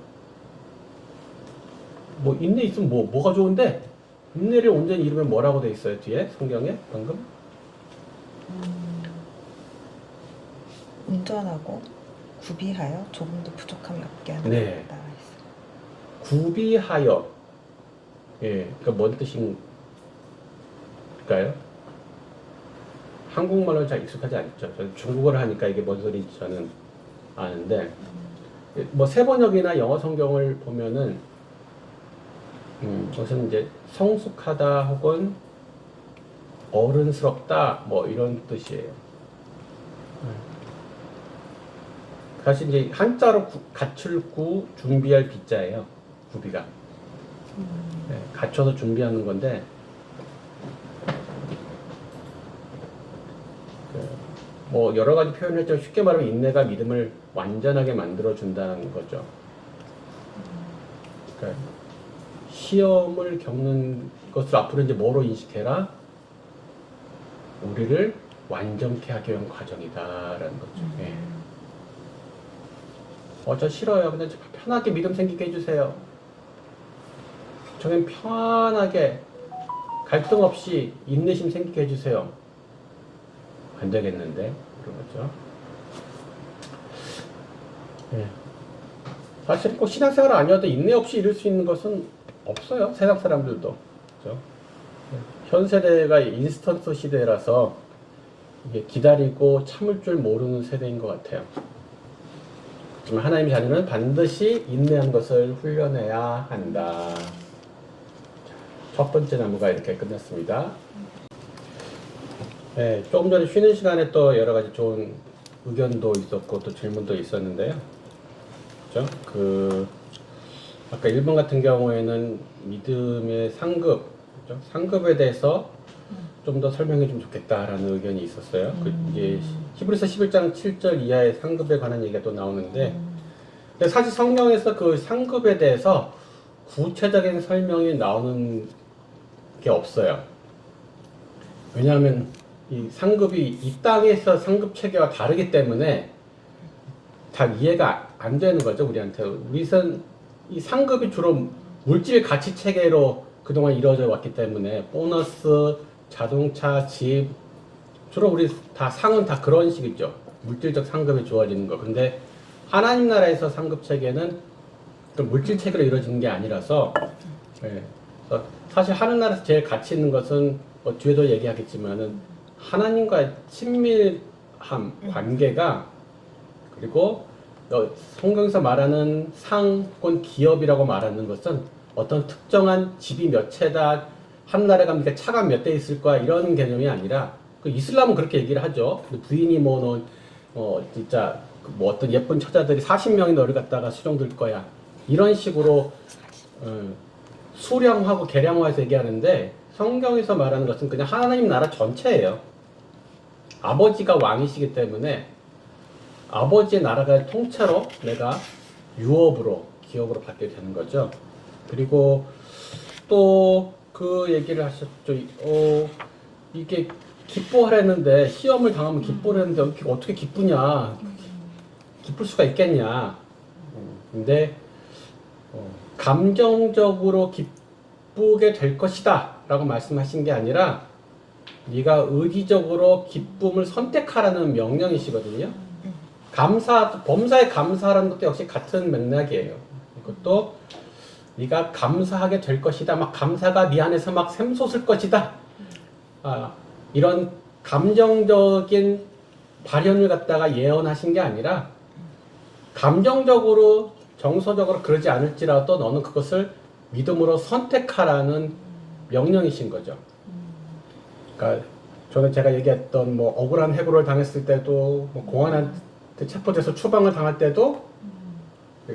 뭐 인내 있으면 뭐가 좋은데 인내를 온전히 이루면 뭐라고 돼 있어요 뒤에 성경에 방금? 온전하고 구비하여 조금도 부족함이 없게 하는 네. 나와 있어요. 구비하여 예, 그러니까 뭔 뜻인가요? 한국말로 잘 익숙하지 않죠. 저는 중국어를 하니까 이게 뭔 소리인지 저는 아는데 뭐 세번역이나 영어 성경을 보면은 그것은 이제 성숙하다 혹은 어른스럽다 뭐 이런 뜻이에요. 사실 이제 한자로 갖출구 준비할 비자예요. 구비가 네, 갖춰서 준비하는 건데 뭐 여러 가지 표현을 했지만 쉽게 말하면 인내가 믿음을 완전하게 만들어 준다는 거죠. 그러니까 시험을 겪는 것을 앞으로 이제 뭐로 인식해라? 우리를 완전케 하기 위한 과정이다라는 거죠. 예. 저 싫어요. 그냥 편하게 믿음 생기게 해주세요. 저는 편하게 갈등 없이 인내심 생기게 해주세요. 안 되겠는데 그런 거죠. 예. 사실 꼭 신앙생활 아니어도 인내 없이 이룰 수 있는 것은 없어요. 세상 사람들도. 그렇죠? 현 세대가 인스턴트 시대라서 이게 기다리고 참을 줄 모르는 세대인 것 같아요. 하지만 하나님의 자녀는 반드시 인내한 것을 훈련해야 한다. 첫 번째 나무가 이렇게 끝났습니다. 네, 조금 전에 쉬는 시간에 또 여러 가지 좋은 의견도 있었고 또 질문도 있었는데요. 그렇죠? 아까 1번 같은 경우에는 믿음의 상급, 그렇죠? 상급에 대해서 좀 더 설명해 주면 좋겠다라는 의견이 있었어요. 이게 히브리서 11장 7절 이하의 상급에 관한 얘기가 또 나오는데 근데 사실 성경에서 그 상급에 대해서 구체적인 설명이 나오는 게 없어요. 왜냐하면 이 상급이 이 땅에서 상급 체계와 다르기 때문에 잘 이해가 안 되는 거죠, 우리한테. 우리는 이 상급이 주로 물질 가치 체계로 그동안 이루어져 왔기 때문에 보너스, 자동차, 집 주로 우리 다 상은 다 그런 식이죠. 물질적 상급이 주어지는 거. 근데 하나님 나라에서 상급 체계는 물질 체계로 이루어지는 게 아니라서 예. 사실 하늘 나라에서 제일 가치 있는 것은 뭐 뒤에도 얘기하겠지만은 하나님과의 친밀함, 관계가 그리고 성경에서 말하는 상 혹은 기업이라고 말하는 것은 어떤 특정한 집이 몇 채다, 한 나라에 가면 차가 몇 대 있을 거야 이런 개념이 아니라 그 이슬람은 그렇게 얘기를 하죠. 부인이 진짜 뭐 어떤 예쁜 처자들이 40명이 너를 갖다가 수종들 거야 이런 식으로 수령하고 계량화해서 얘기하는데 성경에서 말하는 것은 그냥 하나님 나라 전체예요. 아버지가 왕이시기 때문에 아버지의 나라가 통째로 내가 유업으로 기업으로 받게 되는 거죠. 그리고 또 그 얘기를 하셨죠. 이게 기뻐하랬는데 시험을 당하면 기뻐하랬는데 어떻게 기쁘냐? 기쁠 수가 있겠냐? 근데 감정적으로 기쁘게 될 것이다 라고 말씀하신 게 아니라 네가 의지적으로 기쁨을 선택하라는 명령이시거든요. 범사에 감사하라는 것도 역시 같은 맥락이에요. 이것도 네가 감사하게 될 것이다. 막 감사가 네 안에서 막 샘솟을 것이다. 이런 감정적인 발현을 갖다가 예언하신 게 아니라 감정적으로 정서적으로 그러지 않을지라도 너는 그것을 믿음으로 선택하라는 명령이신 거죠. 그러니까 저는 제가 얘기했던 뭐 억울한 해고를 당했을 때도 뭐 공안한테 체포돼서 추방을 당할 때도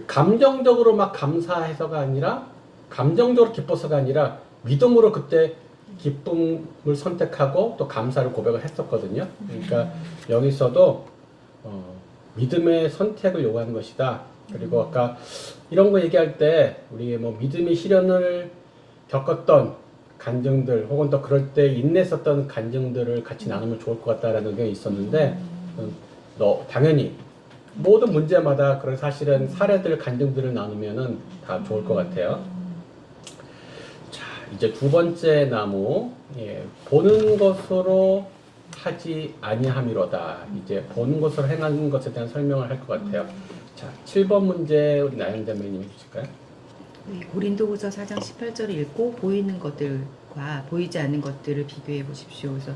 감정적으로 막 감사해서가 아니라 감정적으로 기뻐서가 아니라 믿음으로 그때 기쁨을 선택하고 또 감사를 고백을 했었거든요. 그러니까 여기서도 믿음의 선택을 요구하는 것이다. 그리고 아까 이런 거 얘기할 때 우리 뭐 믿음의 시련을 겪었던 간증들 혹은 또 그럴 때 인내했었던 간증들을 같이 나누면 좋을 것 같다라는 의견이 있었는데 당연히 모든 문제마다 그런 사실은 사례들 간증들을 나누면은 다 좋을 것 같아요. 이제 두 번째 나무, 보는 것으로 하지 아니함이로다. 이제 보는 것으로 행하는 것에 대한 설명을 할 것 같아요. 자, 7번 문제 우리 나영자매님 해주실까요? 네, 고린도후서 4장 18절을 읽고 보이는 것들과 보이지 않는 것들을 비교해 보십시오. 그래서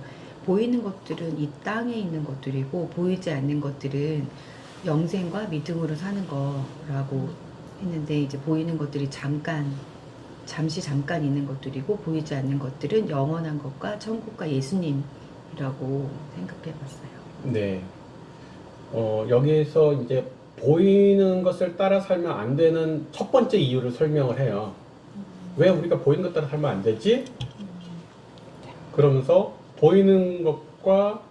보이는 것들은 이 땅에 있는 것들이고 보이지 않는 것들은 영생과 믿음으로 사는 거라고 했는데, 이제 보이는 것들이 잠시 잠깐 있는 것들이고 보이지 않는 것들은 영원한 것과 천국과 예수님이라고 생각해 봤어요. 네. 여기에서 이제 보이는 것을 따라 살면 안 되는 첫 번째 이유를 설명을 해요. 왜 우리가 보이는 것 따라 살면 안 되지? 그러면서 보이는 것과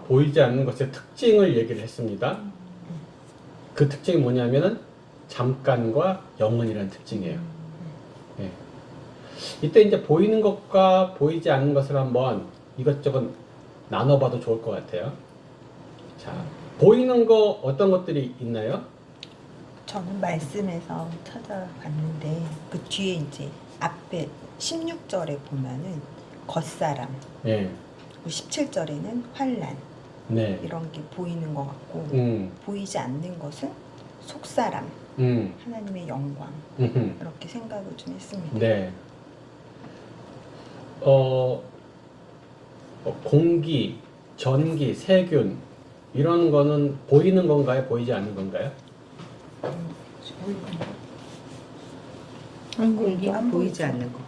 보이지 않는 것의 특징을 얘기를 했습니다. 그 특징이 뭐냐면은 잠깐과 영원이라는 특징이에요. 예. 이때 이제 보이는 것과 보이지 않는 것을 한번 이것저것 나눠봐도 좋을 것 같아요. 자, 보이는 거 어떤 것들이 있나요? 저는 말씀에서 찾아봤는데 그 뒤에 이제 앞에 16절에 보면은 겉사람, 예. 17절에는 환란 네. 이런 게 보이는 것 같고 보이지 않는 것은 속사람, 하나님의 영광 이렇게 생각을 좀 했습니다. 네. 공기, 전기, 세균 이런 거는 보이는 건가요? 보이지 않는 건가요? 공기와 보이지 않는 것.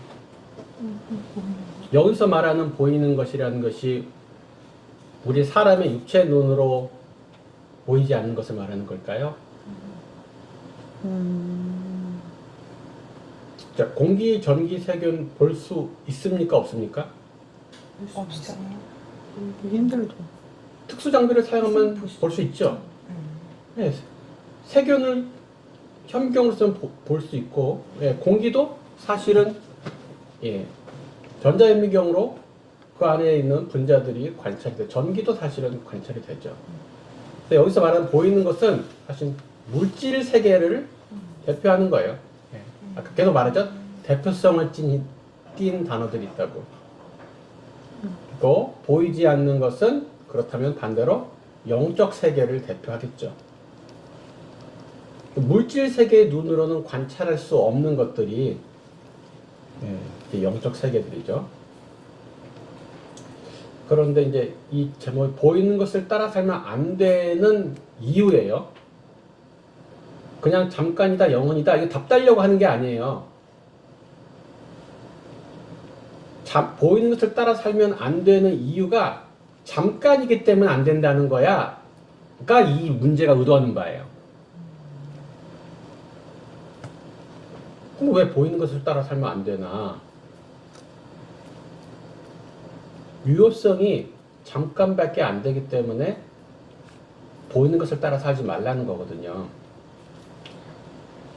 여기서 말하는 보이는 것이라는 것이 우리 사람의 육체 눈으로 보이지 않는 것을 말하는 걸까요? 자, 공기, 전기, 세균 볼 수 있습니까? 없습니까? 없어요. 보기 힘들죠. 특수 장비를 사용하면 볼 수 있죠. 네, 세균을 현미경으로 쓰면 볼 수 있고, 공기도 사실은 전자현미경으로 그 안에 있는 분자들이 관찰이 돼. 전기도 사실은 관찰이 되죠. 근데 여기서 말하는 보이는 것은 사실 물질 세계를 대표하는 거예요. 아까 계속 말하죠. 대표성을 띈 단어들이 있다고. 또 보이지 않는 것은 그렇다면 반대로 영적 세계를 대표하겠죠. 물질 세계의 눈으로는 관찰할 수 없는 것들이 영적 세계들이죠. 그런데 이제 이 제목이 보이는 것을 따라 살면 안 되는 이유예요. 그냥 잠깐이다, 영원이다, 이거 답 달려고 하는 게 아니에요. 보이는 것을 따라 살면 안 되는 이유가 잠깐이기 때문에 안 된다는 거야. 가 이 문제가 의도하는 바예요. 그럼 왜 보이는 것을 따라 살면 안 되나? 유효성이 잠깐밖에 안 되기 때문에 보이는 것을 따라 살지 말라는 거거든요.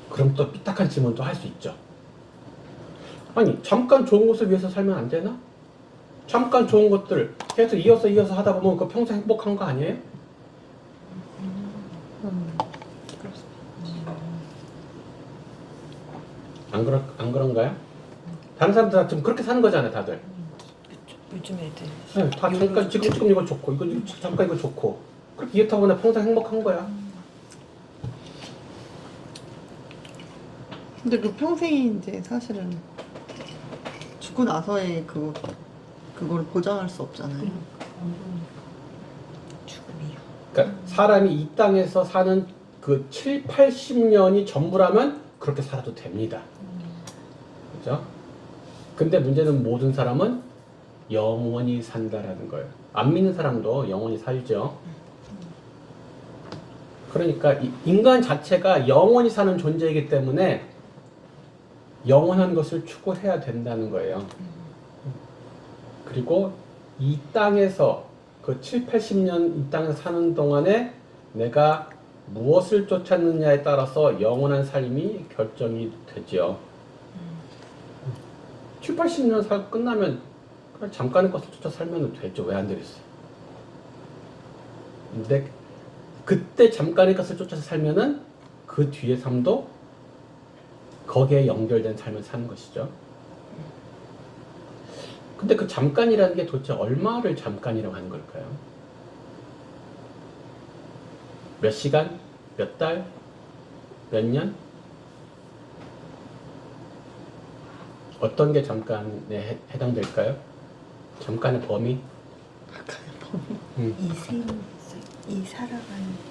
그럼 또 삐딱한 질문도 할 수 있죠. 아니, 잠깐 좋은 것을 위해서 살면 안 되나? 잠깐 좋은 것들 계속 이어서 하다 보면 그 평생 행복한 거 아니에요? 안 그런가요? 다른 사람들 다 지금 그렇게 사는 거잖아요, 다들. 요즘 애들 네, 다 잠깐 지금 이거 좋고, 잠깐 이거 좋고, 그렇게 이렇다 보면 평생 행복한 거야. 근데 그 평생이 이제 사실은 죽고 나서의 그걸 보장할 수 없잖아요. 죽음이요. 그러니까 사람이 이 땅에서 사는 그 7, 80년이 전부라면 그렇게 살아도 됩니다. 그죠? 근데 문제는 모든 사람은 영원히 산다라는 거예요. 안 믿는 사람도 영원히 살죠. 그러니까 인간 자체가 영원히 사는 존재이기 때문에 영원한 것을 추구해야 된다는 거예요. 그리고 이 땅에서 그 7, 80년 이 땅에서 사는 동안에 내가 무엇을 쫓았느냐에 따라서 영원한 삶이 결정이 되죠. 7, 80년 살고 끝나면 그냥 잠깐의 것을 쫓아 살면 되죠. 왜 안 되겠어요? 근데 그때 잠깐의 것을 쫓아서 살면은 그 뒤의 삶도 거기에 연결된 삶을 사는 것이죠. 근데 그 잠깐이라는 게 도대체 얼마를 잠깐이라고 하는 걸까요? 몇 시간? 몇 달? 몇 년? 어떤 게 잠깐에 해당될까요? 잠깐의 범위? 이 살아가는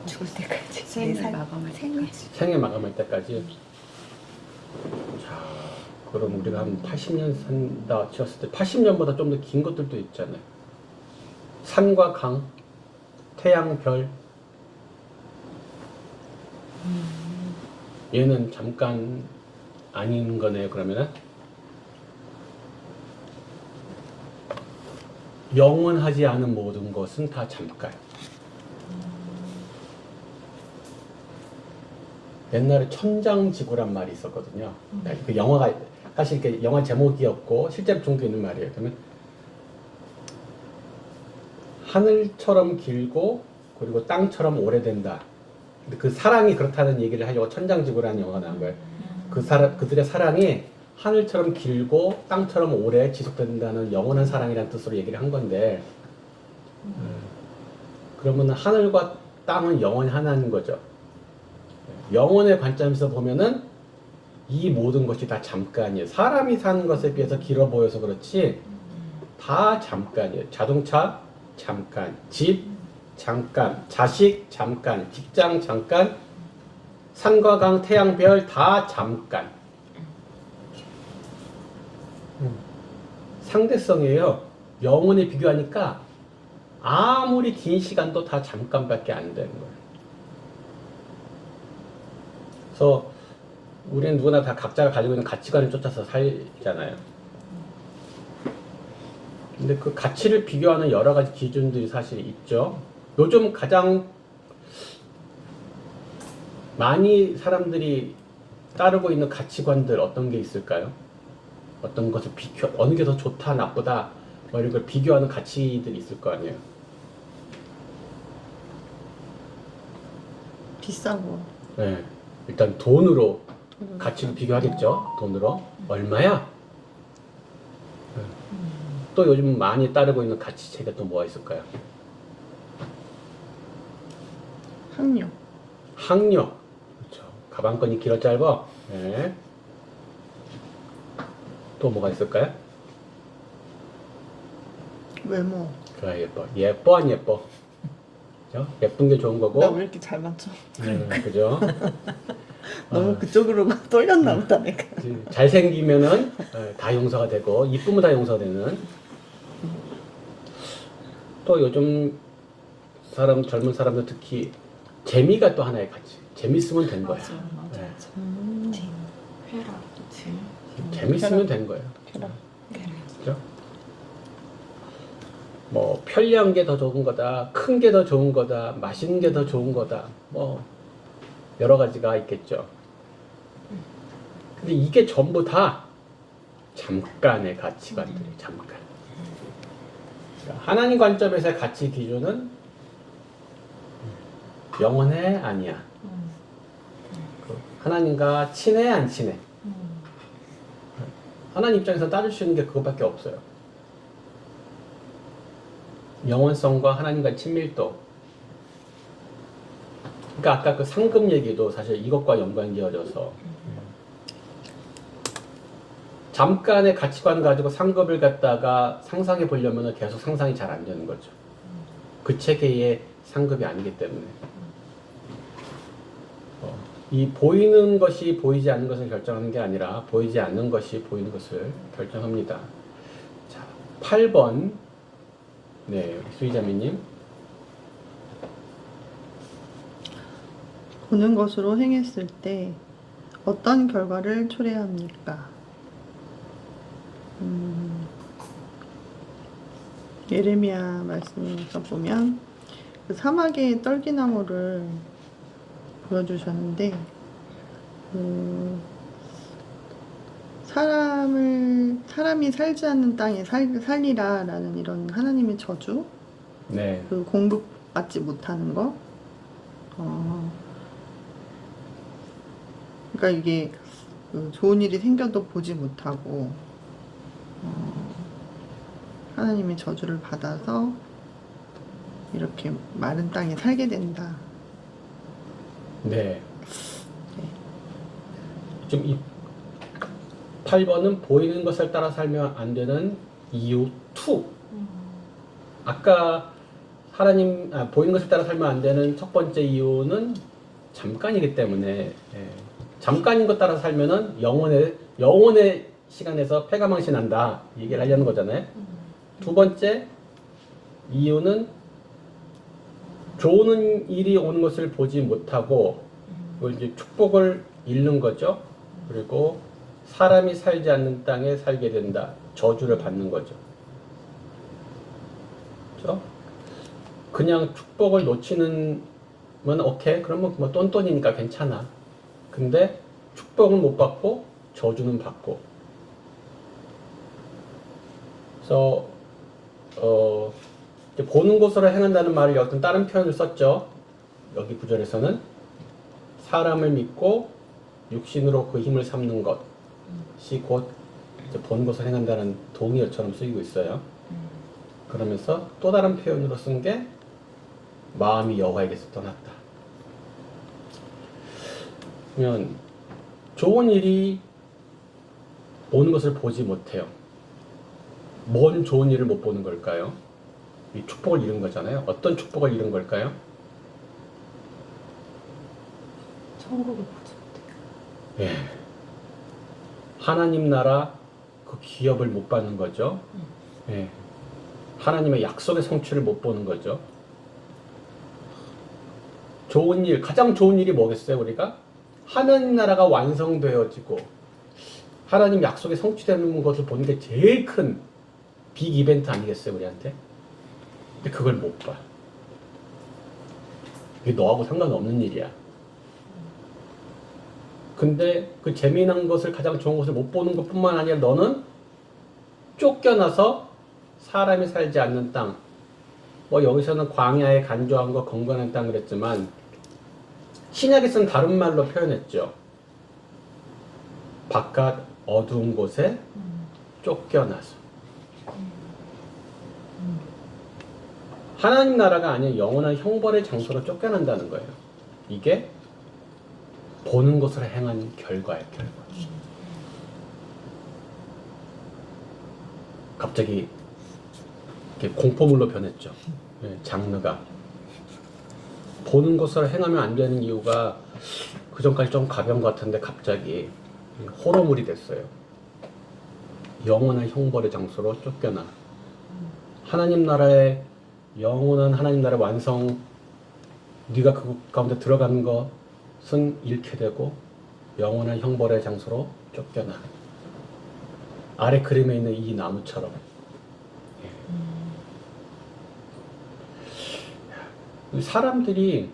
죽을 때까지 생을 마감할 생을 생애 마감할 때까지. 자, 그럼 우리가 한 80년 산다 치었을 때 80년보다 좀 더 긴 것들도 있잖아요. 산과 강, 태양, 별. 얘는 잠깐 아닌 거네요, 그러면은. 영원하지 않은 모든 것은 다 잠깐. 옛날에 천장지구란 말이 있었거든요. 그 영화가 사실 이렇게 영화 제목이었고 실제로 종교 있는 말이에요. 그러면 하늘처럼 길고 그리고 땅처럼 오래된다. 근데 그 사랑이 그렇다는 얘기를 하려고 천장지구라는 영화가 나온 거예요. 그들의 사랑이 하늘처럼 길고 땅처럼 오래 지속된다는 영원한 사랑이라는 뜻으로 얘기를 한 건데, 그러면 하늘과 땅은 영원히 하나인 거죠. 영혼의 관점에서 보면은 이 모든 것이 다 잠깐이에요. 사람이 사는 것에 비해서 길어 보여서 그렇지 다 잠깐이에요. 자동차 잠깐, 집 잠깐, 자식 잠깐, 직장 잠깐, 산과 강, 태양, 별 다 잠깐. 상대성이에요. 영혼에 비교하니까 아무리 긴 시간도 다 잠깐밖에 안 되는 거예요. 그래서 우리는 누구나 다 각자가 가지고 있는 가치관을 쫓아서 살잖아요. 근데 그 가치를 비교하는 여러 가지 기준들이 사실 있죠. 요즘 가장 많이 사람들이 따르고 있는 가치관들 어떤 게 있을까요? 어떤 것을 어느 게 더 좋다, 나쁘다, 뭐 이런 걸 비교하는 가치들이 있을 거 아니에요. 비싸고. 네. 일단 돈으로 가치를 비교하겠죠. 돈으로. 얼마야? 네. 또 요즘 많이 따르고 있는 가치체가 또 뭐가 있을까요? 학력. 학력. 그렇죠. 가방끈이 길어 짧아. 네. 또 뭐가 있을까요? 외모. 그래, 예뻐. 예뻐, 안 예뻐? 그죠? 예쁜 게 좋은 거고. 나 왜 이렇게 잘 맞춰? 그죠? 너무 그쪽으로 떨렸나 보다 내가. 잘생기면은 다 용서가 되고, 이쁘면 다 용서가 되는. 또 요즘 젊은 사람들 특히 재미가 또 하나의 가치. 재밌으면 된 거야. 네. 쾌락. 그치. 재밌으면 된 거예요. 쾌락. 그죠? 뭐 편리한 게 더 좋은 거다, 큰 게 더 좋은 거다, 맛있는 게 더 좋은 거다, 뭐 여러 가지가 있겠죠. 근데 이게 전부 다 잠깐의 가치관들이에요. 잠깐. 그러니까 하나님 관점에서의 가치 기준은 영원해, 아니야. 하나님과 친해, 안 친해. 하나님 입장에서 따질 수 있는 게 그것밖에 없어요. 영원성과 하나님과의 친밀도. 그러니까 아까 그 상급 얘기도 사실 이것과 연관지어져서 잠깐의 가치관 가지고 상급을 갖다가 상상해 보려면 계속 상상이 잘 안 되는 거죠. 그 체계의 상급이 아니기 때문에. 이 보이는 것이 보이지 않는 것을 결정하는 게 아니라 보이지 않는 것이 보이는 것을 결정합니다. 자, 8번. 네, 수희자매님. 보는 것으로 행했을 때 어떤 결과를 초래합니까? 예레미야 말씀에서 보면 그 사막의 떨기나무를 보여주셨는데 사람이 살지 않는 땅에 살리라 라는 이런 하나님의 저주, 네. 그 공급받지 못하는 거. 그러니까 이게 좋은 일이 생겨도 보지 못하고 하나님의 저주를 받아서 이렇게 마른 땅에 살게 된다. 네. 지금 이 8번은 보이는 것을 따라 살면 안 되는 이유 2. 아까 보이는 것을 따라 살면 안 되는 첫 번째 이유는 잠깐이기 때문에, 예, 잠깐인 것 따라 살면은 영혼의 시간에서 패가망신 난다. 이 얘기를 하려는 거잖아요. 두 번째 이유는 좋은 일이 오는 것을 보지 못하고 이제 축복을 잃는 거죠. 그리고 사람이 살지 않는 땅에 살게 된다. 저주를 받는 거죠. 그렇죠? 그냥 축복을 놓치는 건 오케이. 그러면 뭐 똔똔이니까 괜찮아. 근데 축복은 못 받고 저주는 받고. 그래서 이제 보는 곳으로 행한다는 말을 어떤 다른 표현을 썼죠. 여기 구절에서는 사람을 믿고 육신으로 그 힘을 삼는 것이 곧 이제 보는 곳으로 행한다는 동의어처럼 쓰이고 있어요. 그러면서 또 다른 표현으로 쓴 게 마음이 여호와에게서 떠났다. 그러면 좋은 일이 오는 것을 보지 못해요. 뭔 좋은 일을 못 보는 걸까요? 이 축복을 잃은 거잖아요. 어떤 축복을 잃은 걸까요? 천국을 보지 못해요. 예. 하나님 나라 그 기업을 못 받는 거죠. 예. 하나님의 약속의 성취를 못 보는 거죠. 좋은 일, 가장 좋은 일이 뭐겠어요, 우리가? 하나님 나라가 완성되어지고 하나님 약속이 성취되는 것을 보는 게 제일 큰 빅 이벤트 아니겠어요, 우리한테? 근데 그걸 못 봐. 이게 너하고 상관없는 일이야. 근데 그 재미난 것을, 가장 좋은 것을 못 보는 것뿐만 아니라 너는 쫓겨나서 사람이 살지 않는 땅, 뭐 여기서는 광야에 간조한 거 건강한 땅 그랬지만 신약에서는 다른 말로 표현했죠. 바깥 어두운 곳에 쫓겨나서. 하나님 나라가 아닌 영원한 형벌의 장소로 쫓겨난다는 거예요. 이게 보는 것으로 행한 결과예요, 결과. 갑자기 이렇게 공포물로 변했죠. 예, 장르가. 보는 것으로 행하면 안 되는 이유가 그 전까지 좀 가벼운 것 같은데 갑자기 호러물이 됐어요. 영원한 형벌의 장소로 쫓겨나. 하나님 나라의 영원한 하나님 나라의 완성, 네가 그 가운데 들어가는 것은 잃게 되고 영원한 형벌의 장소로 쫓겨나. 아래 그림에 있는 이 나무처럼. 사람들이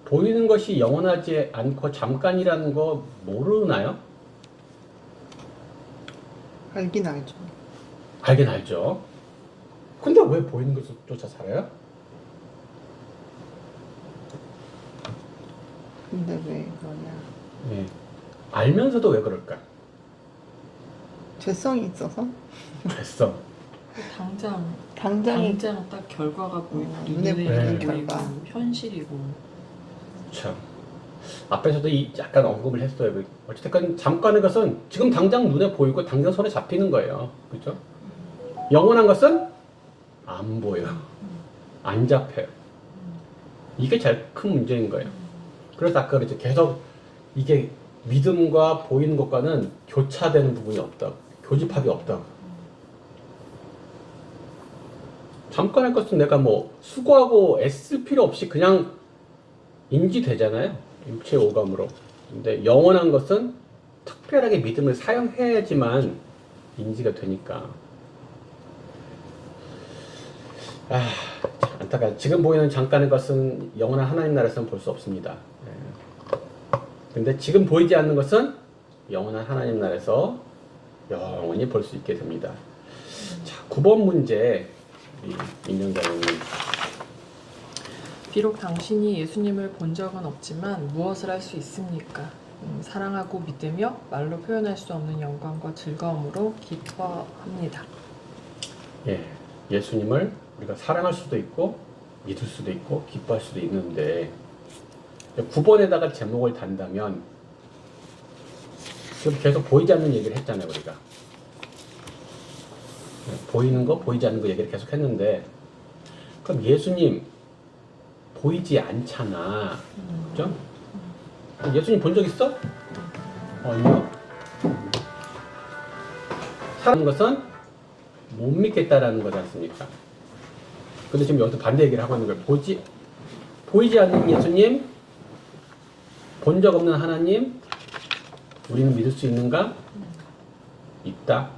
보이는 것이 영원하지 않고 잠깐이라는 거 모르나요? 알긴 알죠. 알긴 알죠. 근데 왜 보이는 것을 쫓아 살아요? 근데 왜 그러냐? 예. 알면서도 왜 그럴까? 죄성이 있어서 죄성. 당장에 당장 딱 결과가 보이고 눈에 보이는 보이고 결과. 현실이고. 참. 앞에서도 약간 언급을 했어요. 어쨌든 잠깐의 것은 지금 당장 눈에 보이고 당장 손에 잡히는 거예요. 그렇죠? 영원한 것은 안 보여. 안 잡혀요. 이게 제일 큰 문제인 거예요. 그래서 아까 그랬죠. 계속 이게 믿음과 보이는 것과는 교차되는 부분이 없다고. 교집합이 없다고. 잠깐의 것은 내가 뭐 수고하고 애쓸 필요 없이 그냥 인지되잖아요. 육체의 오감으로. 근데 영원한 것은 특별하게 믿음을 사용해야지만 인지가 되니까. 안타까워. 지금 보이는 잠깐의 것은 영원한 하나님 나라에서는 볼 수 없습니다. 근데 지금 보이지 않는 것은 영원한 하나님 나라에서 영원히 볼 수 있게 됩니다. 자, 9번 문제. 우리 민정장님. 비록 당신이 예수님을 본 적은 없지만 무엇을 할 수 있습니까? 사랑하고 믿으며 말로 표현할 수 없는 영광과 즐거움으로 기뻐합니다. 예. 예수님을 우리가 사랑할 수도 있고 믿을 수도 있고 기뻐할 수도 있는데 9번에다가 제목을 단다면 지금 계속 보이지 않는 얘기를 했잖아요. 우리가 보이는 거 보이지 않는 거 얘기를 계속 했는데 그럼 예수님 보이지 않잖아. 그죠? 예수님 본 적 있어? 아니요. 사는 것은 못 믿겠다라는 거지 않습니까? 근데 지금 여기서 반대 얘기를 하고 있는 거예요. 보이지 않는 예수님, 본 적 없는 하나님, 우리는 믿을 수 있는가? 있다.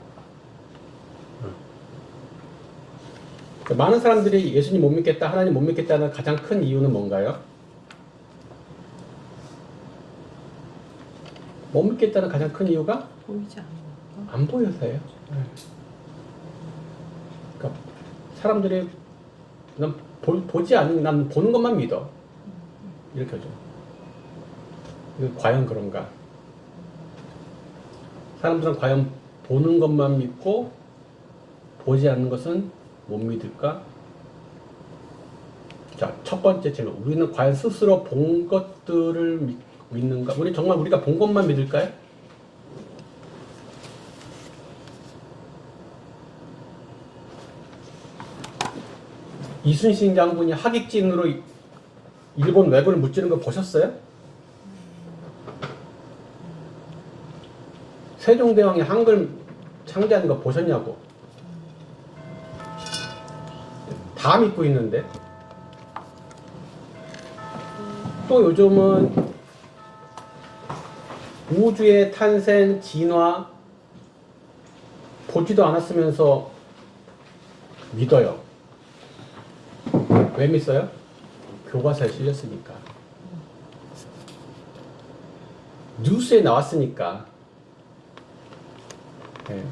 많은 사람들이 예수님 못 믿겠다, 하나님 못 믿겠다는 가장 큰 이유는 뭔가요? 못 믿겠다는 가장 큰 이유가 보이지 않는 거. 안 보여서요. 그러니까 사람들이 난 보지 않는, 난 보는 것만 믿어. 이렇게 하죠. 이거 과연 그런가? 사람들은 과연 보는 것만 믿고 보지 않는 것은 못 믿을까? 자, 첫 번째 질문. 우리는 과연 스스로 본 것들을 믿는가? 우리 정말 우리가 본 것만 믿을까요? 이순신 장군이 하객진으로 일본 왜군을 무찌른 거 보셨어요? 세종대왕이 한글 창제하는 거 보셨냐고? 다 믿고 있는데 또 요즘은 우주의 탄생, 진화 보지도 않았으면서 믿어요. 왜 믿어요? 교과서에 실렸으니까. 뉴스에 나왔으니까. 네.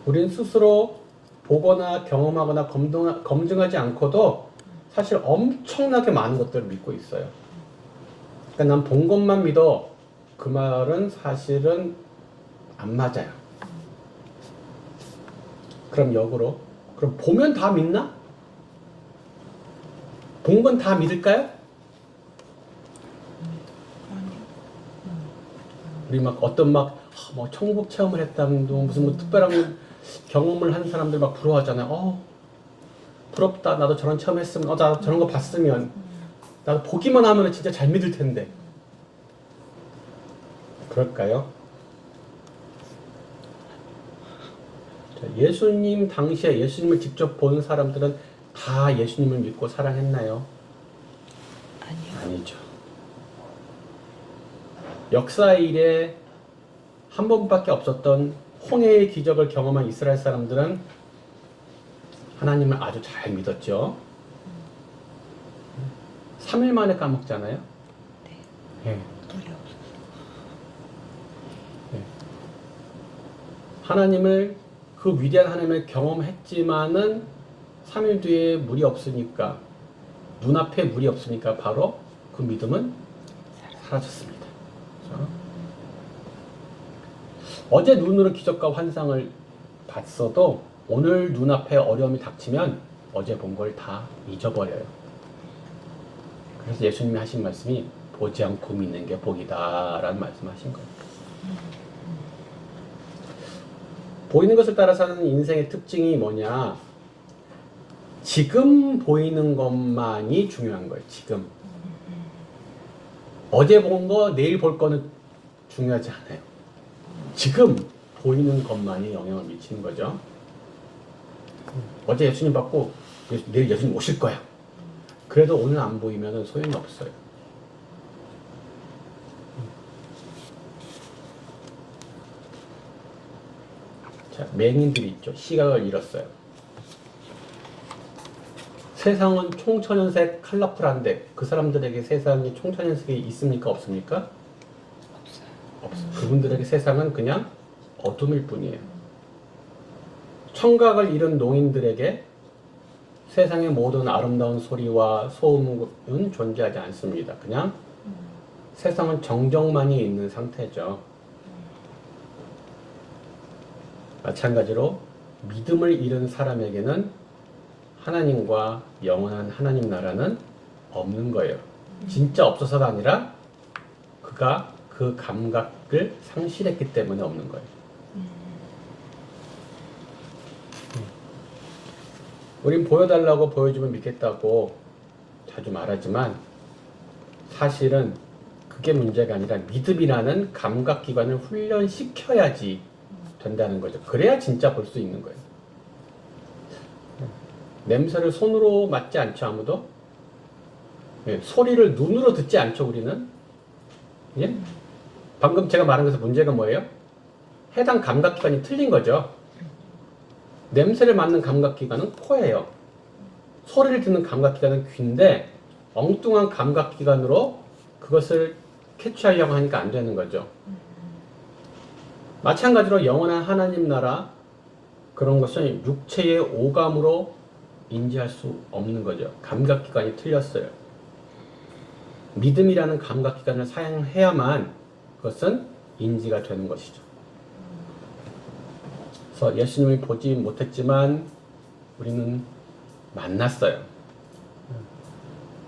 우리는 스스로 보거나 경험하거나 검증하지 않고도 사실 엄청나게 많은 것들을 믿고 있어요. 그러니까 난 본 것만 믿어. 그 말은 사실은 안 맞아요. 그럼 역으로, 그럼 보면 다 믿나? 본 건 다 믿을까요? 우리 막 어떤 뭐 천국 체험을 했다는 무슨 뭐 특별한 경험을 한 사람들 막 부러워하잖아요. 부럽다. 나도 저런 체험 했으면, 나도 저런 거 봤으면, 나도 보기만 하면 진짜 잘 믿을 텐데. 그럴까요? 자, 예수님 당시에 예수님을 직접 본 사람들은 다 예수님을 믿고 사랑했나요? 아니요. 아니죠. 역사의 일에 한 번밖에 없었던 홍해의 기적을 경험한 이스라엘 사람들은 하나님을 아주 잘 믿었죠. 3일 만에 까먹잖아요. 네. 네. 하나님을 그 위대한 하나님을 경험했지만은 3일 뒤에 물이 없으니까 눈앞에 물이 없으니까 바로 그 믿음은 사라졌습니다. 그렇죠? 어제 눈으로 기적과 환상을 봤어도 오늘 눈앞에 어려움이 닥치면 어제 본 걸 다 잊어버려요. 그래서 예수님이 하신 말씀이 보지 않고 믿는 게 복이다 라는 말씀하신 거예요. 보이는 것을 따라 사는 인생의 특징이 뭐냐? 지금 보이는 것만이 중요한 거예요. 지금. 어제 본 거, 내일 볼 거는 중요하지 않아요. 지금 보이는 것만이 영향을 미치는 거죠. 어제 예수님 봤고 내일 예수님 오실 거야. 그래도 오늘 안 보이면 소용이 없어요. 자, 맹인들이 있죠. 시각을 잃었어요. 세상은 총천연색 컬러풀한데 그 사람들에게 세상이 총천연색이 있습니까? 없습니까? 없어요. 그분들에게 세상은 그냥 어둠일 뿐이에요. 청각을 잃은 농인들에게 세상의 모든 아름다운 소리와 소음은 존재하지 않습니다. 그냥 세상은 정적만이 있는 상태죠. 마찬가지로 믿음을 잃은 사람에게는 하나님과 영원한 하나님 나라는 없는 거예요. 진짜 없어서가 아니라 그가 그 감각을 상실했기 때문에 없는 거예요. 우린 보여달라고 보여주면 믿겠다고 자주 말하지만 사실은 그게 문제가 아니라 믿음이라는 감각기관을 훈련시켜야지 된다는 거죠. 그래야 진짜 볼 수 있는 거예요. 냄새를 손으로 맡지 않죠, 아무도? 예, 소리를 눈으로 듣지 않죠, 우리는? 예? 방금 제가 말한 것에서 문제가 뭐예요? 해당 감각기관이 틀린 거죠. 냄새를 맡는 감각기관은 코예요. 소리를 듣는 감각기관은 귀인데 엉뚱한 감각기관으로 그것을 캐치하려고 하니까 안 되는 거죠. 마찬가지로 영원한 하나님 나라 그런 것은 육체의 오감으로 인지할 수 없는 거죠. 감각기관이 틀렸어요. 믿음이라는 감각기관을 사용해야만 그것은 인지가 되는 것이죠. 그래서 예수님을 보지 못했지만 우리는 만났어요.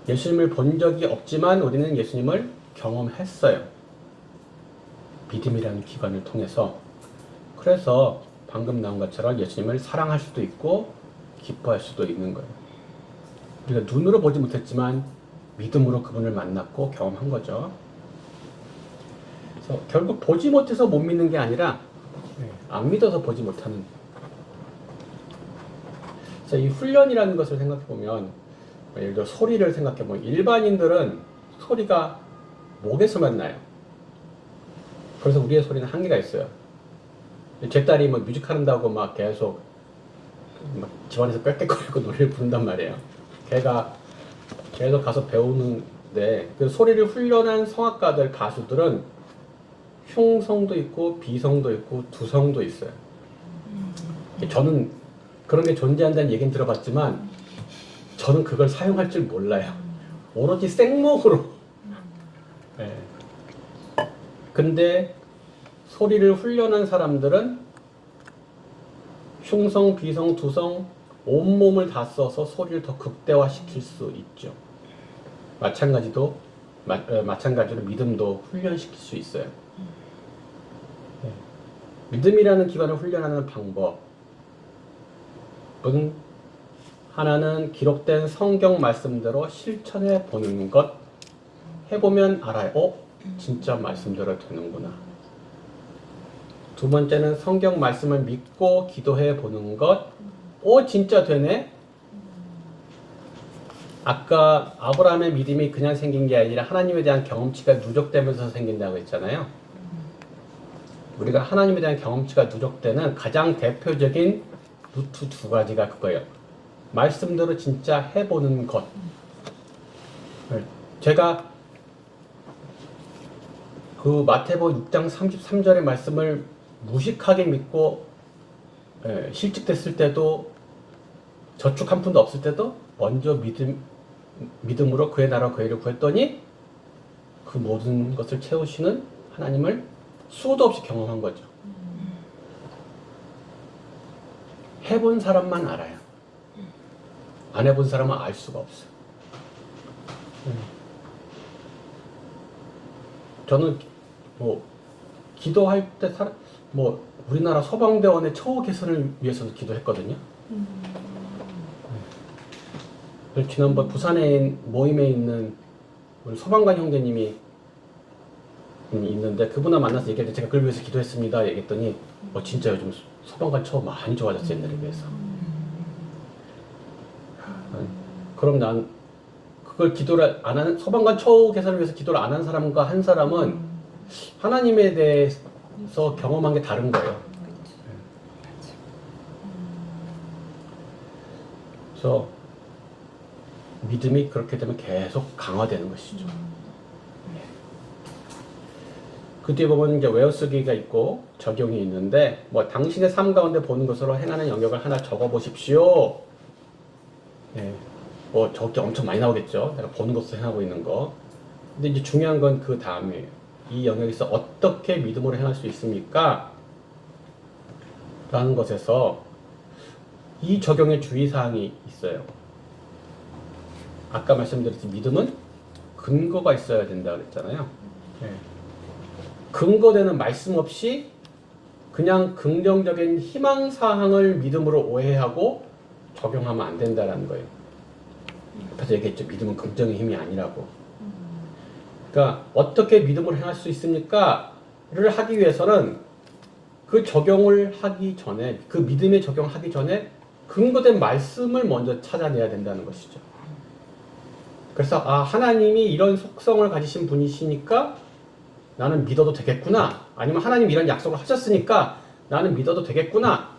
예수님을 본 적이 없지만 우리는 예수님을 경험했어요. 믿음이라는 기관을 통해서. 그래서 방금 나온 것처럼 예수님을 사랑할 수도 있고 기뻐할 수도 있는 거예요. 우리가 눈으로 보지 못했지만 믿음으로 그분을 만났고 경험한 거죠. 그래서 결국 보지 못해서 못 믿는 게 아니라 안 믿어서 보지 못하는. 그래서 이 훈련이라는 것을 생각해 보면 예를 들어 소리를 생각해 보면 일반인들은 소리가 목에서만 나요. 그래서 우리의 소리는 한계가 있어요. 제 딸이 뭐 뮤직 한다고 막 계속 막 집안에서 꽥꽥거리고 노래를 부른단 말이에요. 걔가 계속 가서 배우는데 그 소리를 훈련한 성악가들, 가수들은 흉성도 있고 비성도 있고 두성도 있어요. 저는 그런 게 존재한다는 얘기는 들어봤지만 저는 그걸 사용할 줄 몰라요. 오로지 생목으로. 네. 근데 소리를 훈련한 사람들은 흉성, 비성, 두성 온몸을 다 써서 소리를 더 극대화시킬 수 있죠. 마찬가지로 믿음도 훈련시킬 수 있어요. 네. 믿음이라는 기관을 훈련하는 방법은 하나는 기록된 성경 말씀대로 실천해 보는 것. 해보면 알아요. 진짜 말씀대로 되는구나. 두 번째는 성경 말씀을 믿고 기도해 보는 것. 진짜 되네. 아까 아브라함의 믿음이 그냥 생긴 게 아니라 하나님에 대한 경험치가 누적되면서 생긴다고 했잖아요. 우리가 하나님에 대한 경험치가 누적되는 가장 대표적인 루트 두 가지가 그거예요. 말씀대로 진짜 해보는 것. 제가 그 마태복음 6장 33절의 말씀을 무식하게 믿고 실직됐을 때도 저축 한 푼도 없을 때도 먼저 믿음으로 그의 나라 그의 일을 구했더니 그 모든 것을 채우시는 하나님을 수도 없이 경험한 거죠. 해본 사람만 알아요. 안 해본 사람은 알 수가 없어요. 저는 기도할 때 우리나라 소방대원의 처우 개선을 위해서도 기도했거든요. 지난번 부산에 모임에 있는 우리 소방관 형제님이 있는데 그분하고 만나서 얘기할 때 제가 그걸 위해서 기도했습니다 얘기했더니 진짜 요즘 소방관 처우 많이 좋아졌어요, 옛날에 비해서. 그럼 난 그걸 기도를 안 하는, 소방관 처우 개선을 위해서 기도를 안 한 사람과 한 사람은 하나님에 대해서 경험한 게 다른 거예요. 그래서 믿음이 그렇게 되면 계속 강화되는 것이죠. 그 뒤에 보면 이제 외워쓰기가 있고 적용이 있는데 당신의 삶 가운데 보는 것으로 행하는 영역을 하나 적어보십시오. 적기 엄청 많이 나오겠죠. 내가 보는 것으로 행하고 있는 거. 근데 이제 중요한 건 그 다음이에요. 이 영역에서 어떻게 믿음으로 행할 수 있습니까? 라는 것에서 이 적용에 주의사항이 있어요. 아까 말씀드렸듯이 믿음은 근거가 있어야 된다고 그랬잖아요. 네. 근거되는 말씀 없이 그냥 긍정적인 희망사항을 믿음으로 오해하고 적용하면 안 된다는 거예요. 앞에서 얘기했죠. 믿음은 긍정의 힘이 아니라고. 그러니까 어떻게 믿음을 행할 수 있습니까? 를 하기 위해서는 그 적용을 하기 전에, 그 믿음에 적용하기 전에 근거된 말씀을 먼저 찾아내야 된다는 것이죠. 그래서 하나님이 이런 속성을 가지신 분이시니까 나는 믿어도 되겠구나. 아니면 하나님이 이런 약속을 하셨으니까 나는 믿어도 되겠구나.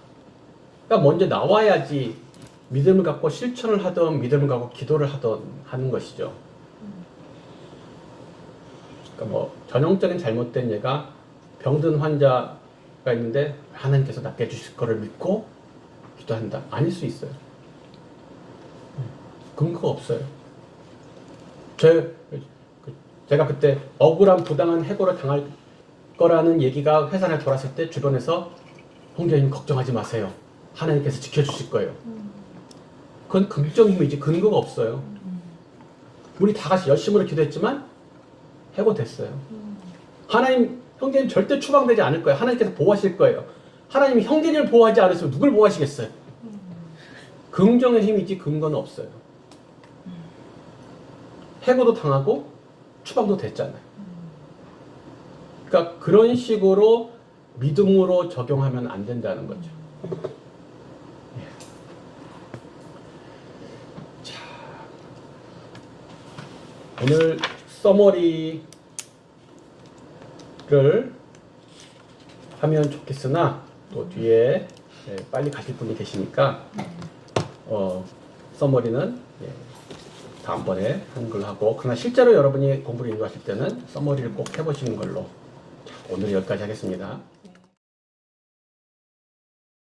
그러니까 먼저 나와야지 믿음을 갖고 실천을 하든 믿음을 갖고 기도를 하든 하는 것이죠. 그러니까 뭐 전형적인 잘못된 예가 병든 환자가 있는데 하나님께서 낫게 해주실 거를 믿고 기도한다. 아닐 수 있어요. 근거가 없어요. 제가 그때 억울한 부당한 해고를 당할 거라는 얘기가 회사 내 돌았을 때 주변에서 홍교님 걱정하지 마세요. 하나님께서 지켜주실 거예요. 그건 긍정힘이지 근거가 없어요. 우리 다 같이 열심으로 기도했지만 해고됐어요. 하나님 형제님 절대 추방되지 않을 거예요. 하나님께서 보호하실 거예요. 하나님이 형제님을 보호하지 않으시면 누굴 보호하시겠어요? 긍정의 힘이지 근거는 없어요. 해고도 당하고 추방도 됐잖아요. 그러니까 그런 식으로 믿음으로 적용하면 안 된다는 거죠. 자, 오늘 서머리를 하면 좋겠으나 또 뒤에 빨리 가실 분이 계시니까 서머리는 다음번에 하는 걸로 하고, 그러나 실제로 여러분이 공부를 인도하실 때는 서머리를 꼭 해보시는 걸로. 자, 오늘 여기까지 하겠습니다.